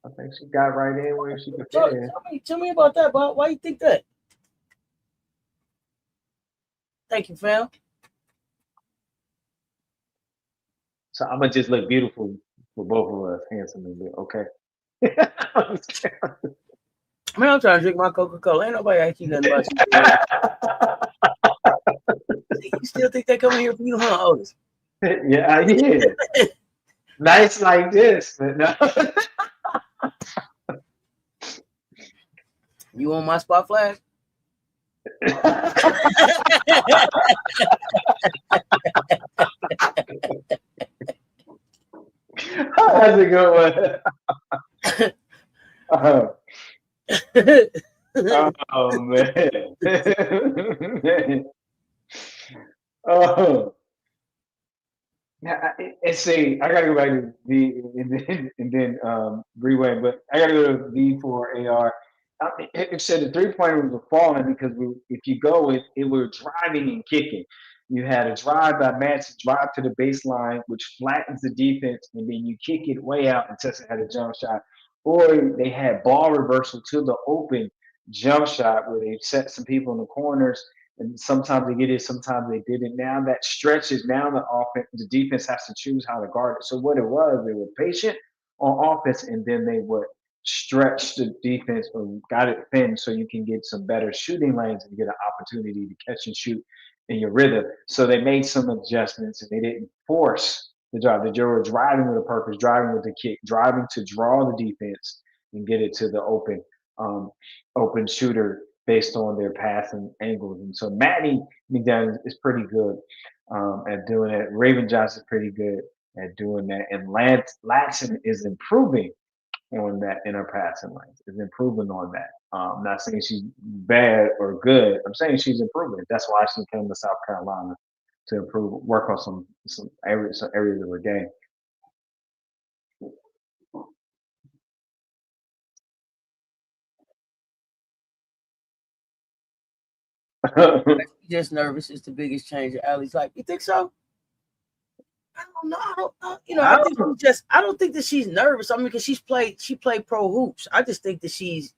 I think she got right in where she could fit Tell, in. tell me about that, Bob. Why you think that? Thank you, fam. So I'm gonna just look beautiful for both of us, handsome and good. Okay. Man, I'm trying to drink my Coca-Cola. Ain't nobody asking you nothing about you. See, you still think they coming here for you, huh, Otis? Yeah, I did. Nights like this, but no. You on my spot flag? That's a good one. Oh, oh man. Oh. Now, and see, I gotta go back to V and then Breeway, but I gotta go to V for AR. It said the 3 pointers were falling because if you go, it were driving and kicking. You had a drive by Match, drive to the baseline, which flattens the defense, and then you kick it way out and Tessa had a jump shot. Or they had ball reversal to the open jump shot where they set some people in the corners and sometimes they get it, sometimes they didn't. Now that stretches. Now the defense has to choose how to guard it. So what it was, they were patient on offense, and then they would stretch the defense or got it thin so you can get some better shooting lanes and get an opportunity to catch and shoot in your rhythm. So they made some adjustments and they didn't force the drive. They were driving with a purpose, driving with the kick, driving to draw the defense and get it to the open shooter based on their passing angles. And so Maddie McDowell is pretty good at doing it. Raven Johnson is pretty good at doing that. And Latson is improving on that in her passing lanes, is improving on that. I'm not saying she's bad or good. I'm saying she's improving. That's why she came to South Carolina to improve, work on some areas of her game. Just nervous is the biggest change in Allie's life. You think so? I don't know. I don't think that she's nervous. I mean, because she played pro hoops. I just think that she's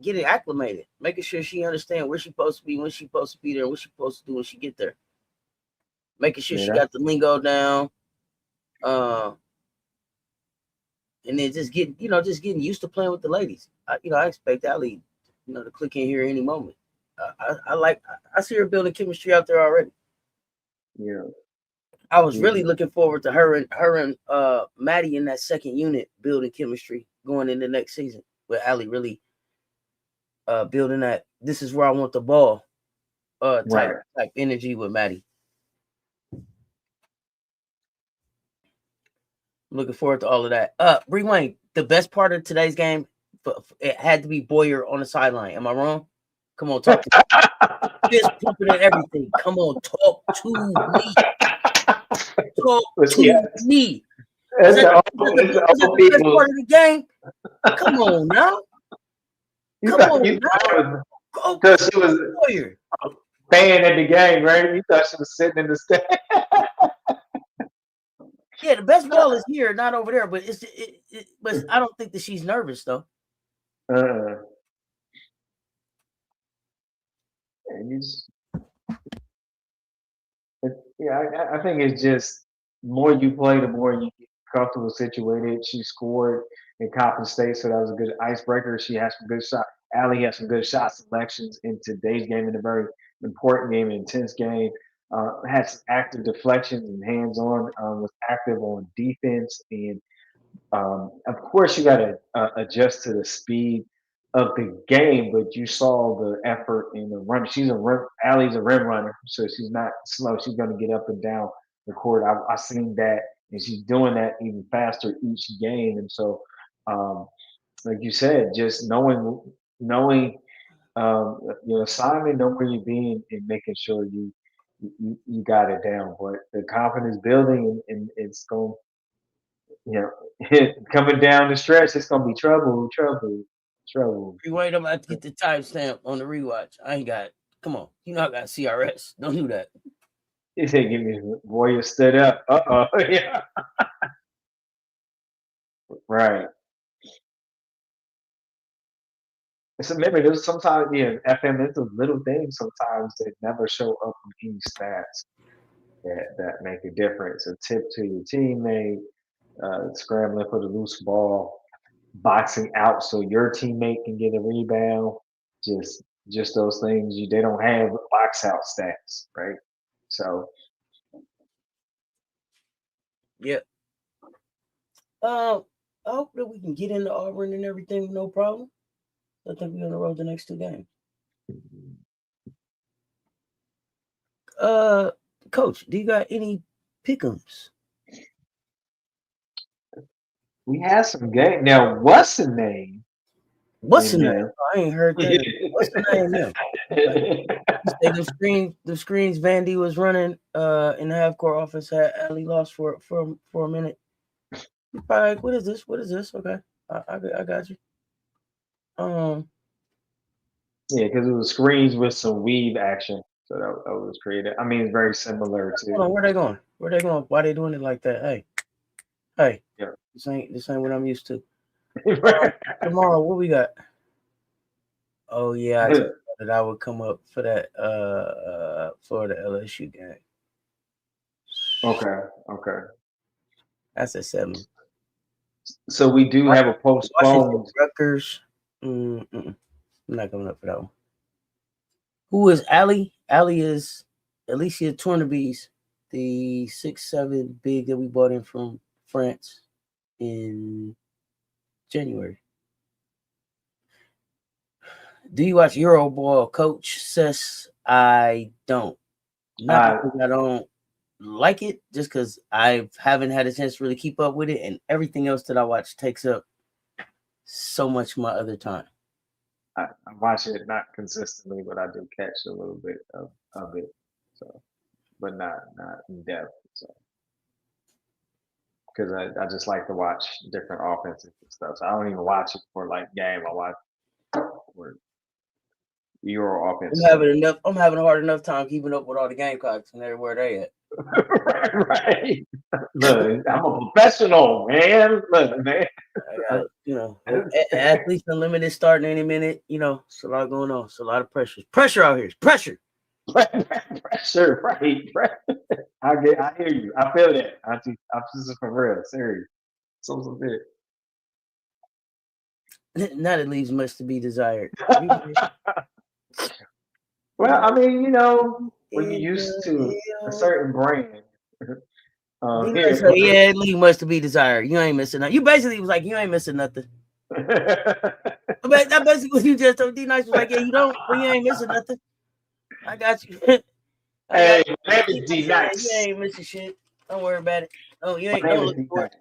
getting acclimated, making sure she understands where she's supposed to be, when she's supposed to be there, what she's supposed to do when she get there. Making sure she got the lingo down. And then just getting used to playing with the ladies. I expect Allie, to click in here any moment. I see her building chemistry out there already. Yeah. I was really looking forward to her and Maddie in that second unit building chemistry going into next season, with Allie really building that. This is where I want the ball type energy with Maddie. I'm looking forward to all of that. Bree Wayne, the best part of today's game, it had to be Boyer on the sideline. Am I wrong? Come on, talk to me. Fist pumping and everything. Come on, talk to me. Talk to me. Is that the best part of the game? Come on now. Because she was staying at the game, right? You thought she was sitting in the stand. Yeah, the best ball is here, not over there. But but I don't think that she's nervous though. I think it's just more you play, the more you get comfortable situated. She scored in Coppin State, so that was a good icebreaker. She has some good shot. Allie has some good shot selections in today's game, in a very important game, an intense game. Has active deflections and hands-on. Was active on defense, and of course you got to adjust to the speed of the game. But you saw the effort in the run. Allie's a rim runner, so she's not slow. She's going to get up and down the court. I've seen that, and she's doing that even faster each game. And so, like you said, just knowing your assignment, know where you're being, and making sure you got it down. But the confidence building, and it's going, coming down the stretch, it's gonna be trouble. Wait, I'm about to get the timestamp on the rewatch. I ain't got it. Come on, I got CRS. Don't do that. He said, "Give me Warrior stood up." Yeah. Right. So maybe there's sometimes, FM, there's those little things sometimes that never show up in any stats that make a difference. A tip to your teammate, scrambling for the loose ball, boxing out so your teammate can get a rebound. Just those things they don't have box out stats, right? So yeah. I hope that we can get into Auburn and everything, no problem. I think we're gonna roll the next two games. Coach, do you got any pick'ems? We have some game now. What's the name? What's the name? I ain't heard that. What's the name now? The screens Vandy was running in the half court offense had Allie lost for a minute. Probably, what is this? What is this? Okay, I got you. Yeah, because it was screens with some weave action, so that was creative. I mean, it's very similar to. Hold on, where they going? Why they doing it like that? Hey, yeah. This ain't what I'm used to. Tomorrow, what we got? Oh yeah, I told that I would come up for that for the LSU game. Okay. That's at 7. So we do have a Washington, postponed. Rutgers. I'm not coming up for that one. Who is Allie? Allie is Alicia Tournebees, the 6'7" big that we bought in from France in January. Do you watch Euroball, Coach Cess? I don't. Not because I don't like it, just because I haven't had a chance to really keep up with it, and everything else that I watch takes up so much of my other time. I watch it not consistently, but I do catch a little bit of it. So, but not in depth. So, because I just like to watch different offenses and stuff. So I don't even watch it for like game. I watch for Euro offense. I'm having a hard enough time keeping up with all the Gamecocks and everywhere they at. Right. Look, I'm a professional, man. Look, man. I got, athletes unlimited starting any minute. It's a lot going on. It's a lot of pressure. Pressure out here. It's pressure. Pressure, right? I hear you. I feel that. I'm just for real, serious. So big. Not it leaves much to be desired. Well, I mean, when you're used to a certain brand, yeah, it leaves much to be desired. You ain't missing nothing. You basically was like, you ain't missing nothing. That basically what you just told. D Nice was like, yeah, you don't, but you ain't missing nothing. I got you. Hey, my name is D Nice. You ain't missing shit. Don't worry about it. Oh, you ain't. Don't look for it.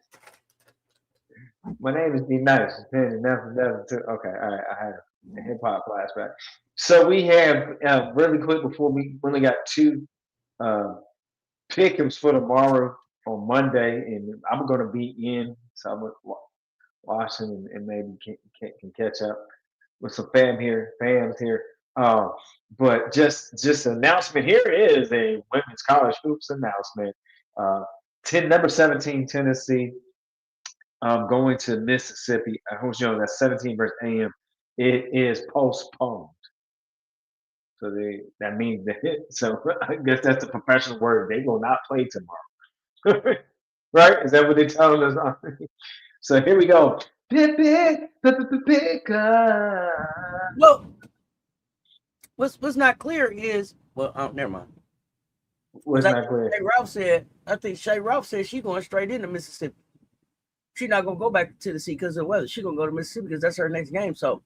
My name is D Nice. Okay, all right. I had a hip hop flashback. So we have really quick before we only got two pick'ems for tomorrow on Monday, and I'm going to be in, so I'm going to watch them and maybe can catch up with some fams here. But just an announcement. Here is a women's college hoops announcement. Number 17 Tennessee going to Mississippi. That's 17 versus AM. It is postponed. So that means that. So I guess that's the professional word. They will not play tomorrow. Right? Is that what they're telling us? So here we go. Well, what's not clear is never mind. What's not clear? I think Shay Ralph said she's going straight into Mississippi. She's not gonna go back to Tennessee because of the weather. She's gonna go to Mississippi because that's her next game. So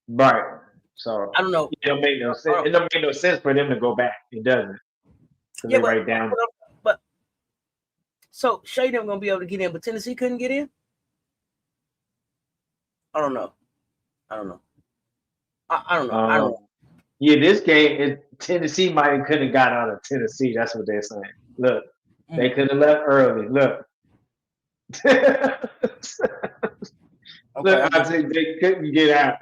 right. So I don't know. It don't make no sense. It don't make no sense for them to go back. It doesn't. Yeah, but so Shay them gonna be able to get in, but Tennessee couldn't get in. I don't know. I don't know. Yeah, this game, Tennessee might couldn't have got out of Tennessee. That's what they're saying. Look, they could have left early. Look. Look, I think they couldn't get out.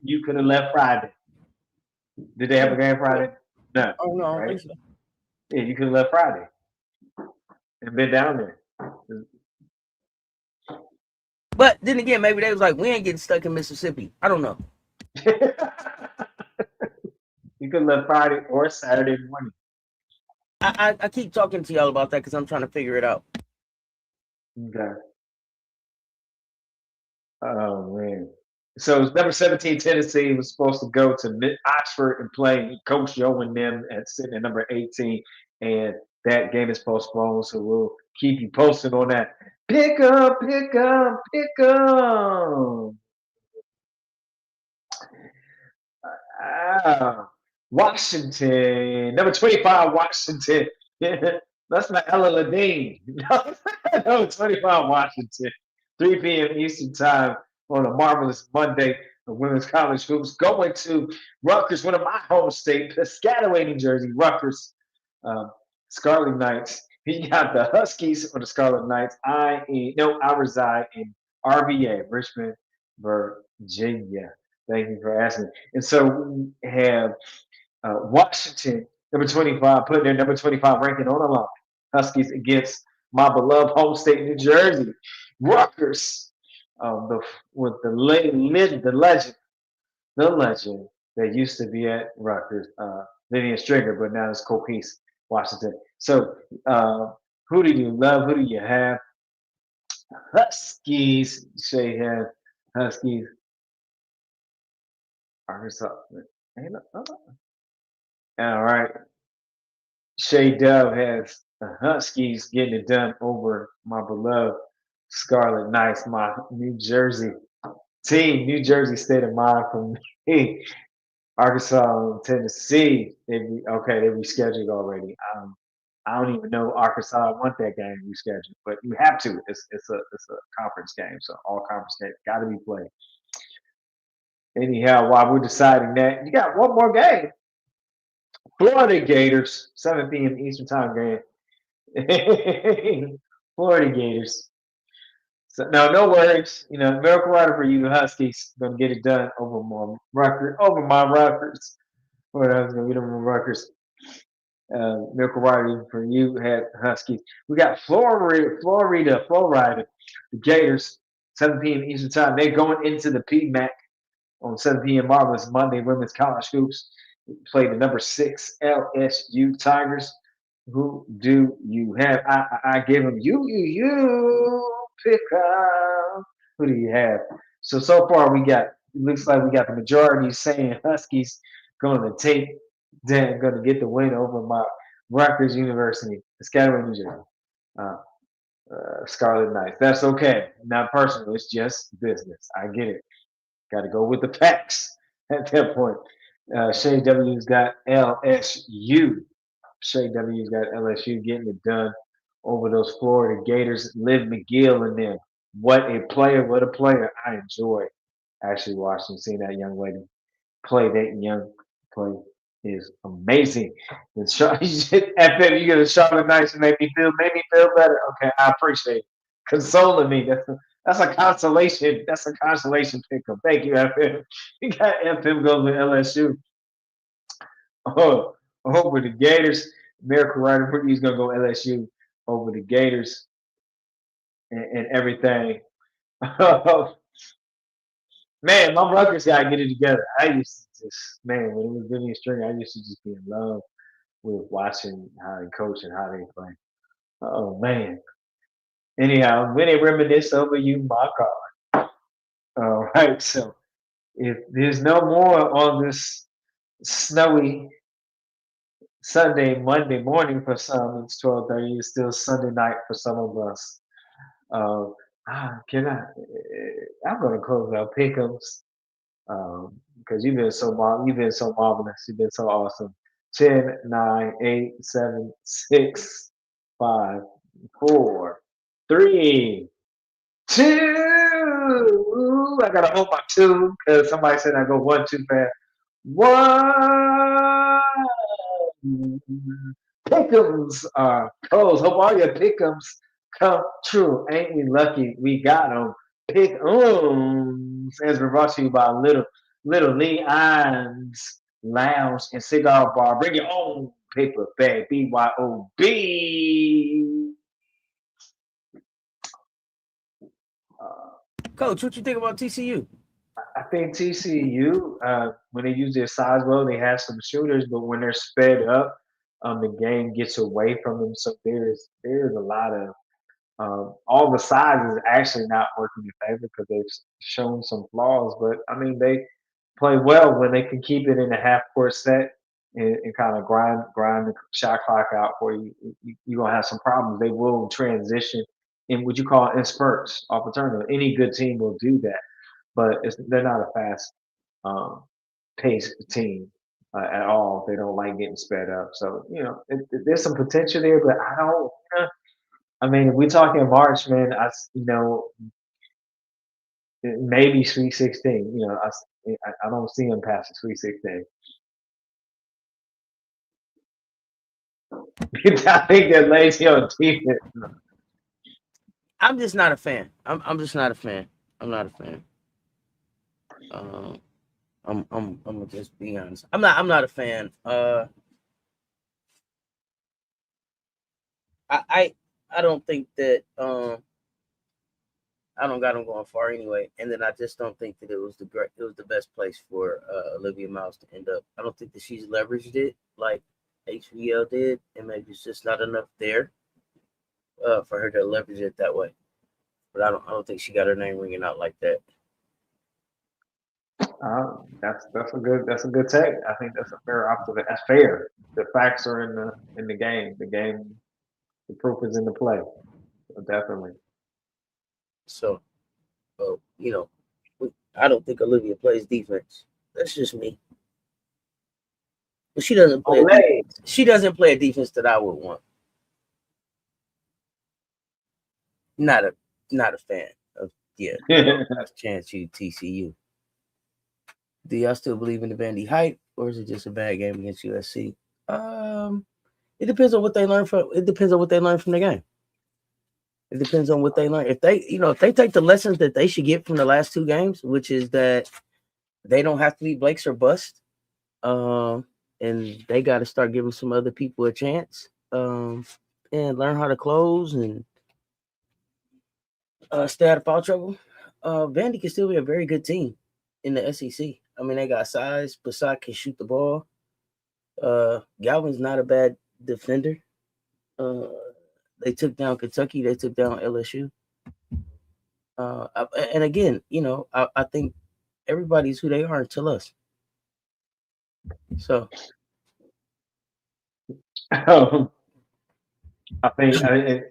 You could have left Friday. Did they have a game Friday? No. Oh no, right? I think so. Yeah, you could have left Friday and been down there. But then again, maybe they was like, we ain't getting stuck in Mississippi. I don't know. You could have left Friday or Saturday morning. I keep talking to y'all about that because I'm trying to figure it out. Okay. Oh man. So number 17 Tennessee was supposed to go to Oxford and play Coach Yo and them sitting at number 18, and that game is postponed. So we'll keep you posted on that. Pick up. Washington, number 25, Washington. That's not Ella Ladine. Number 25, Washington. 3 p.m. Eastern Time on a marvelous Monday of women's college hoops. Going to Rutgers, one of my home state, Piscataway, New Jersey. Rutgers, Scarlet Knights. He got the Huskies or the Scarlet Knights. I reside in RVA, Richmond, Virginia. Thank you for asking. And so we have Washington, number 25, putting their number 25 ranking on the line. Huskies against my beloved home state, New Jersey. Rutgers, with the legend that used to be at Rutgers, Vivian Stringer, but now it's Copice, Washington. So who do you love? Who do you have? Huskies. Shay has Huskies. Arkansas. All right. Shay Dove has the Huskies getting it done over my beloved Scarlet Knights, my New Jersey team, New Jersey State of Mind from me. Arkansas and Tennessee. They rescheduled already. I don't even know Arkansas want that game rescheduled, but you have to. It's a conference game, so all conference games got to be played. Anyhow, while we're deciding that, you got one more game. Florida Gators, 7 p.m. Eastern Time game. Florida Gators. So no worries. Miracle Rider for you, the Huskies, gonna get it done over my Rutgers. Florida Huskies gonna get over my Rutgers. Miracle Rider for you had Huskies. We got Florida, the Gators, 7 p.m. Eastern Time. They're going into the Payback on 7 p.m. Marvelous Monday Women's College Hoops. Play the number 6 LSU Tigers. Who do you have? I give them you pick up. Who do you have? So far it looks like we got the majority saying Huskies going to get the win over my Rutgers University, Piscataway, New Jersey. Scarlet Knights. That's okay. Not personal. It's just business. I get it. Got to go with the facts at that point. Shay W's got LSU. Shay W's got LSU getting it done over those Florida Gators. Liv McGill and them. What a player. I enjoy actually watching, seeing that young lady play. That young play is amazing. And FM, you get a Charlotte Knights and make me feel better. Okay, I appreciate it. Consoling me. That's a consolation. That's a consolation pickup. Thank you, FM. You got FM goes with LSU. Over the Gators. Miracle Rider he's gonna go LSU over the Gators and everything. Man, my Rutgers gotta get it together. I used to when it was Vivian Stringer, I used to just be in love with watching how they coach and how they play. Oh man. Anyhow, when they reminisce over you, my God. All right, so if there's no more on this snowy Monday morning for some, it's 12:30. It's still Sunday night for some of us. Can I? I'm gonna close out Pick'ems because you've been so marvelous. You've been so awesome. 10, 9, 8, 7, 6, 5, 4, 3, 2. I gotta hold my 2 because somebody said I go 1 too fast. 1. Pick'ems are closed. Hope all your pick'ems come true. Ain't we lucky we got them? Pick'ems as we're brought to you by Little Lee Ives Lounge and Cigar Bar. Bring your own paper bag. BYOB. Coach, what you think about TCU? I think TCU, when they use their size well, they have some shooters, but when they're sped up, the game gets away from them. So there's a lot of all the size is actually not working in favor because they've shown some flaws. But I mean, they play well when they can keep it in a half court set and kind of grind the shot clock out for you. You're gonna have some problems. They will transition in what you call in spurts off a turnover. Any good team will do that, but they're not a fast paced team at all. They don't like getting sped up. So there's some potential there, but I don't. I mean, if we're talking March, man, maybe Sweet 16. I don't see them past the Sweet 16. I think they're lazy on defense. I'm just not a fan. I'm just not a fan. I'm not a fan. I'm gonna just be honest. I'm not a fan. I don't think that I don't got them going far anyway, and then I just don't think that it was the best place for Olivia Miles to end up. I don't think that she's leveraged it like HVL did, and maybe it's just not enough there for her to leverage it that way. but I don't think she got her name ringing out like that. That's a good take. I think that's a fair observation. That's fair. The facts are in the game. The game, the proof is in the play. So definitely. So, you know, I don't think Olivia plays defense. That's just me. But she doesn't play a Olay. defense. She doesn't play a defense that I would want. Not a fan of. Yeah, last chance you TCU. Do y'all still believe in the Vandy hype, or is it just a bad game against USC? It depends on what they learn from. It depends on what they learn from the game. It depends on what they learn. If they take the lessons that they should get from the last two games, which is that they don't have to be Blake's or bust, and they got to start giving some other people a chance, and learn how to close and stay out of foul trouble. Vandy can still be a very good team in the SEC. I mean, they got size. Basak can shoot the ball. Galvin's not a bad defender. They took down Kentucky. They took down LSU. And again, I think everybody's who they are until us. So I think I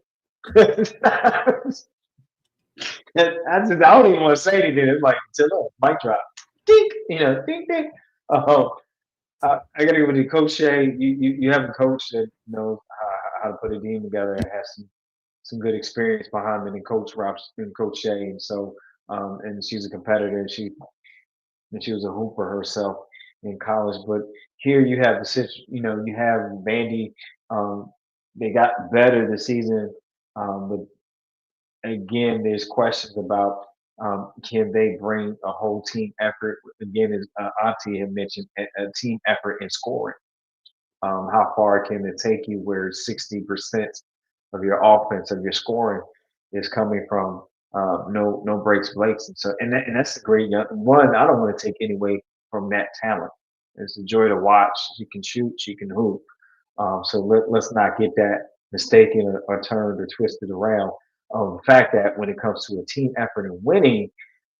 don't even want to say anything. It's like until mic drop. Ding, ding ding. I gotta give it to Coach Shay. You have a coach that knows how to put a team together and has some good experience behind him, and Coach Robs and Coach Shay. And so and she's a competitor, and she was a hooper herself in college. But here you have you have Vandy. Um, they got better this season, but again, there's questions about can they bring a whole team effort? Again, as Auntie had mentioned, a team effort in scoring. How far can it take you where 60% of your offense, of your scoring, is coming from no breaks, Blakes, and that's a great young one. I don't want to take any away from that talent. It's a joy to watch. She can shoot, she can hoop. So let's not get that mistaken or turned or twisted around. The fact that when it comes to a team effort and winning,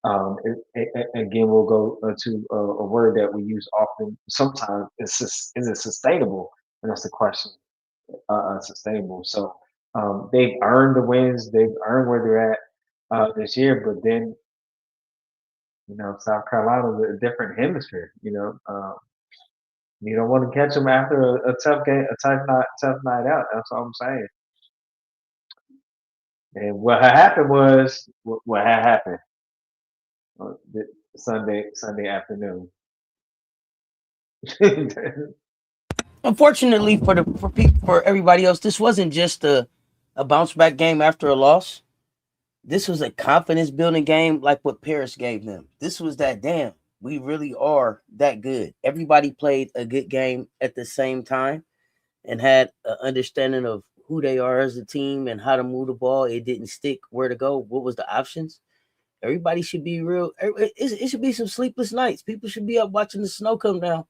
again, we'll go to a word that we use often. Sometimes is it sustainable? And that's the question. Sustainable. So they've earned the wins. They've earned where they're at this year. But then, South Carolina's a different hemisphere. You don't want to catch them after a tough game, a tough night out. That's all I'm saying. And what had happened was what had happened Sunday afternoon. unfortunately for everybody else, this wasn't just a bounce back game after a loss. This was a confidence building game like what Paris gave them. This was that damn, we really are that good. Everybody played a good game at the same time and had an understanding of who they are as a team and how to move the ball. It didn't stick, where to go, what was the options. Everybody should be real. It should be some sleepless nights. People should be up watching the snow come down.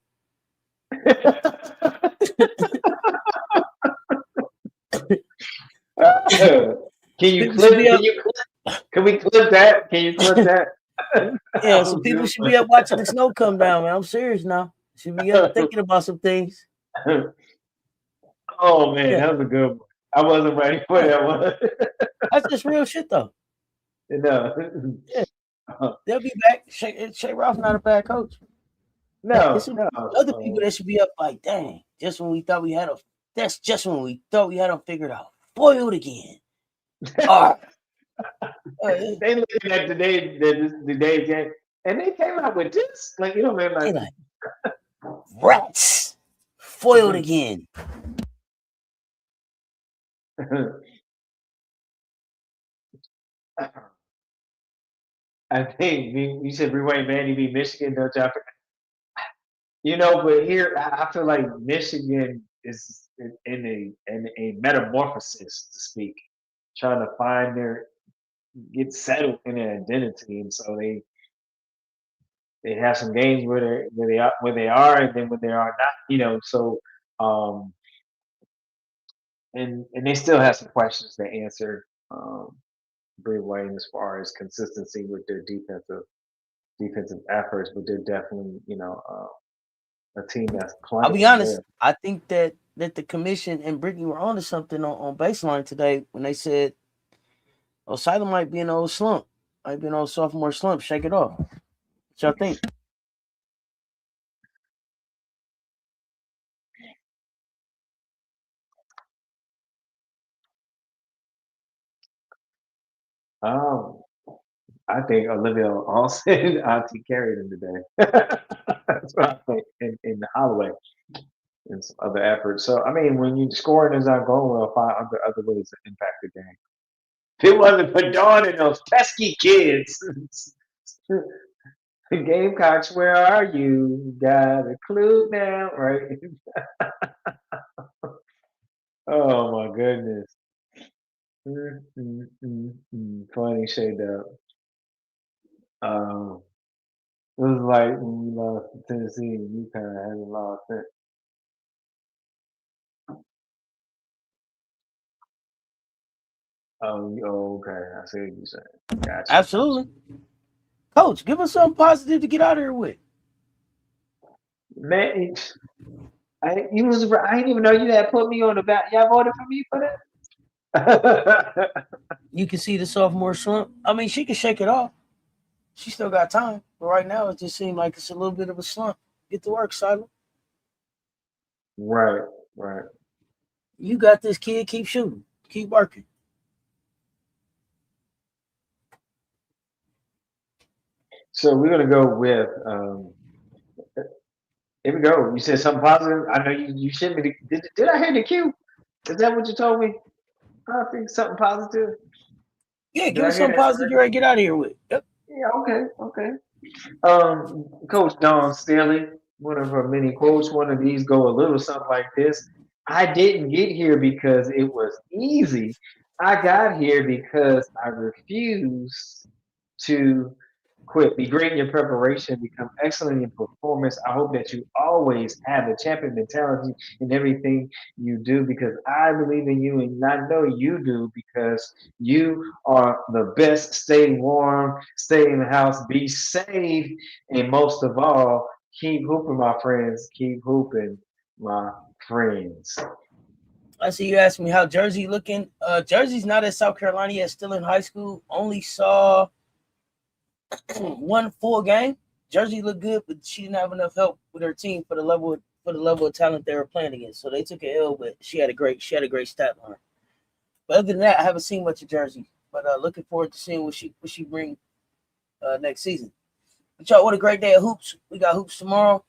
Can you clip? Can we clip that? Can you clip that? Yeah, so people should be up watching the snow come down, man. I'm serious now. Should be up thinking about some things. Oh man, that was a good one. I wasn't ready for that one. That's just real shit, though. No. Yeah, they'll be back. Shay Ralph's not a bad coach. No, It's other people that should be up like, dang, just when we thought we had that's just when we thought we had them figured out. Foiled again. All right. They looking at today's game, and they came out with this, like man, like rats foiled again. I think you said Rewind Vandy beat Michigan, don't y'all? But here I feel like Michigan is in a metamorphosis, to speak, trying to find get settled in their identity, and so they have some games where they are, and then when they are not, So um, and they still have some questions to answer. Wayne as far as consistency with their defensive efforts, but they're definitely, a team that's I'll be playing honest. well. I think that the commission and Brittany were onto something on baseline today when they said Osila might be in an old slump, might be in an old sophomore slump. Shake it off. What y'all think? Um, I think Olivia Olsen auntie carried him today. That's what I think in Holloway and some other efforts. So I mean, when you scoring is not going well, find other ways to impact the game. If it wasn't for Dawn and those pesky kids, the Gamecocks, where are you? Got a clue now, right? Oh my goodness. Funny shade up. Um, it was like when we lost to Tennessee and you kind of haven't lost it. Okay. I see what you're saying. Gotcha. Absolutely. Coach, give us something positive to get out of here with. Man, I didn't even know you had put me on the back. Y'all voted for me for that? You can see the sophomore slump. I mean, she can shake it off. She still got time. But right now, it just seems like it's a little bit of a slump. Get to work, Sila. Right, right. You got this, kid. Keep shooting. Keep working. So we're gonna go with here we go. You said something positive. I know you sent me the did I hear the cue? Is that what you told me? I think something positive. Yeah, Did give I us hear something that positive. correct? You're ready to get out of here with. Yep. Yeah, okay, okay. Coach Dawn Staley, one of her many quotes, one of these go a little something like this. I didn't get here because it was easy. I got here because I refused to quit. Be great in your preparation, become excellent in performance. I hope that you always have a champion mentality in everything you do because I believe in you and I know you do because you are the best. Stay warm, stay in the house, be safe, and most of all, keep hooping, my friends. Keep hooping, my friends. I see you asked me how Jersey looking. Jersey's not at South Carolina yet, still in high school. Only saw one full game. Jersey looked good, but she didn't have enough help with her team for the level of talent they were playing against. So they took an L, but she had a great stat line. But other than that, I haven't seen much of Jersey. But looking forward to seeing what she bring next season. But y'all, what a great day of hoops. We got hoops tomorrow.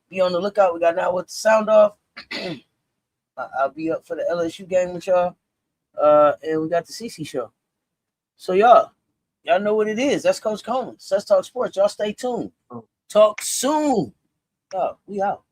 Be on the lookout. We got Now What the Sound Off. I'll be up for the LSU game with y'all. And we got the CC show. So y'all know what it is. That's Coach Coleman. Let's talk sports. Y'all stay tuned. Talk soon. Y'all, we out.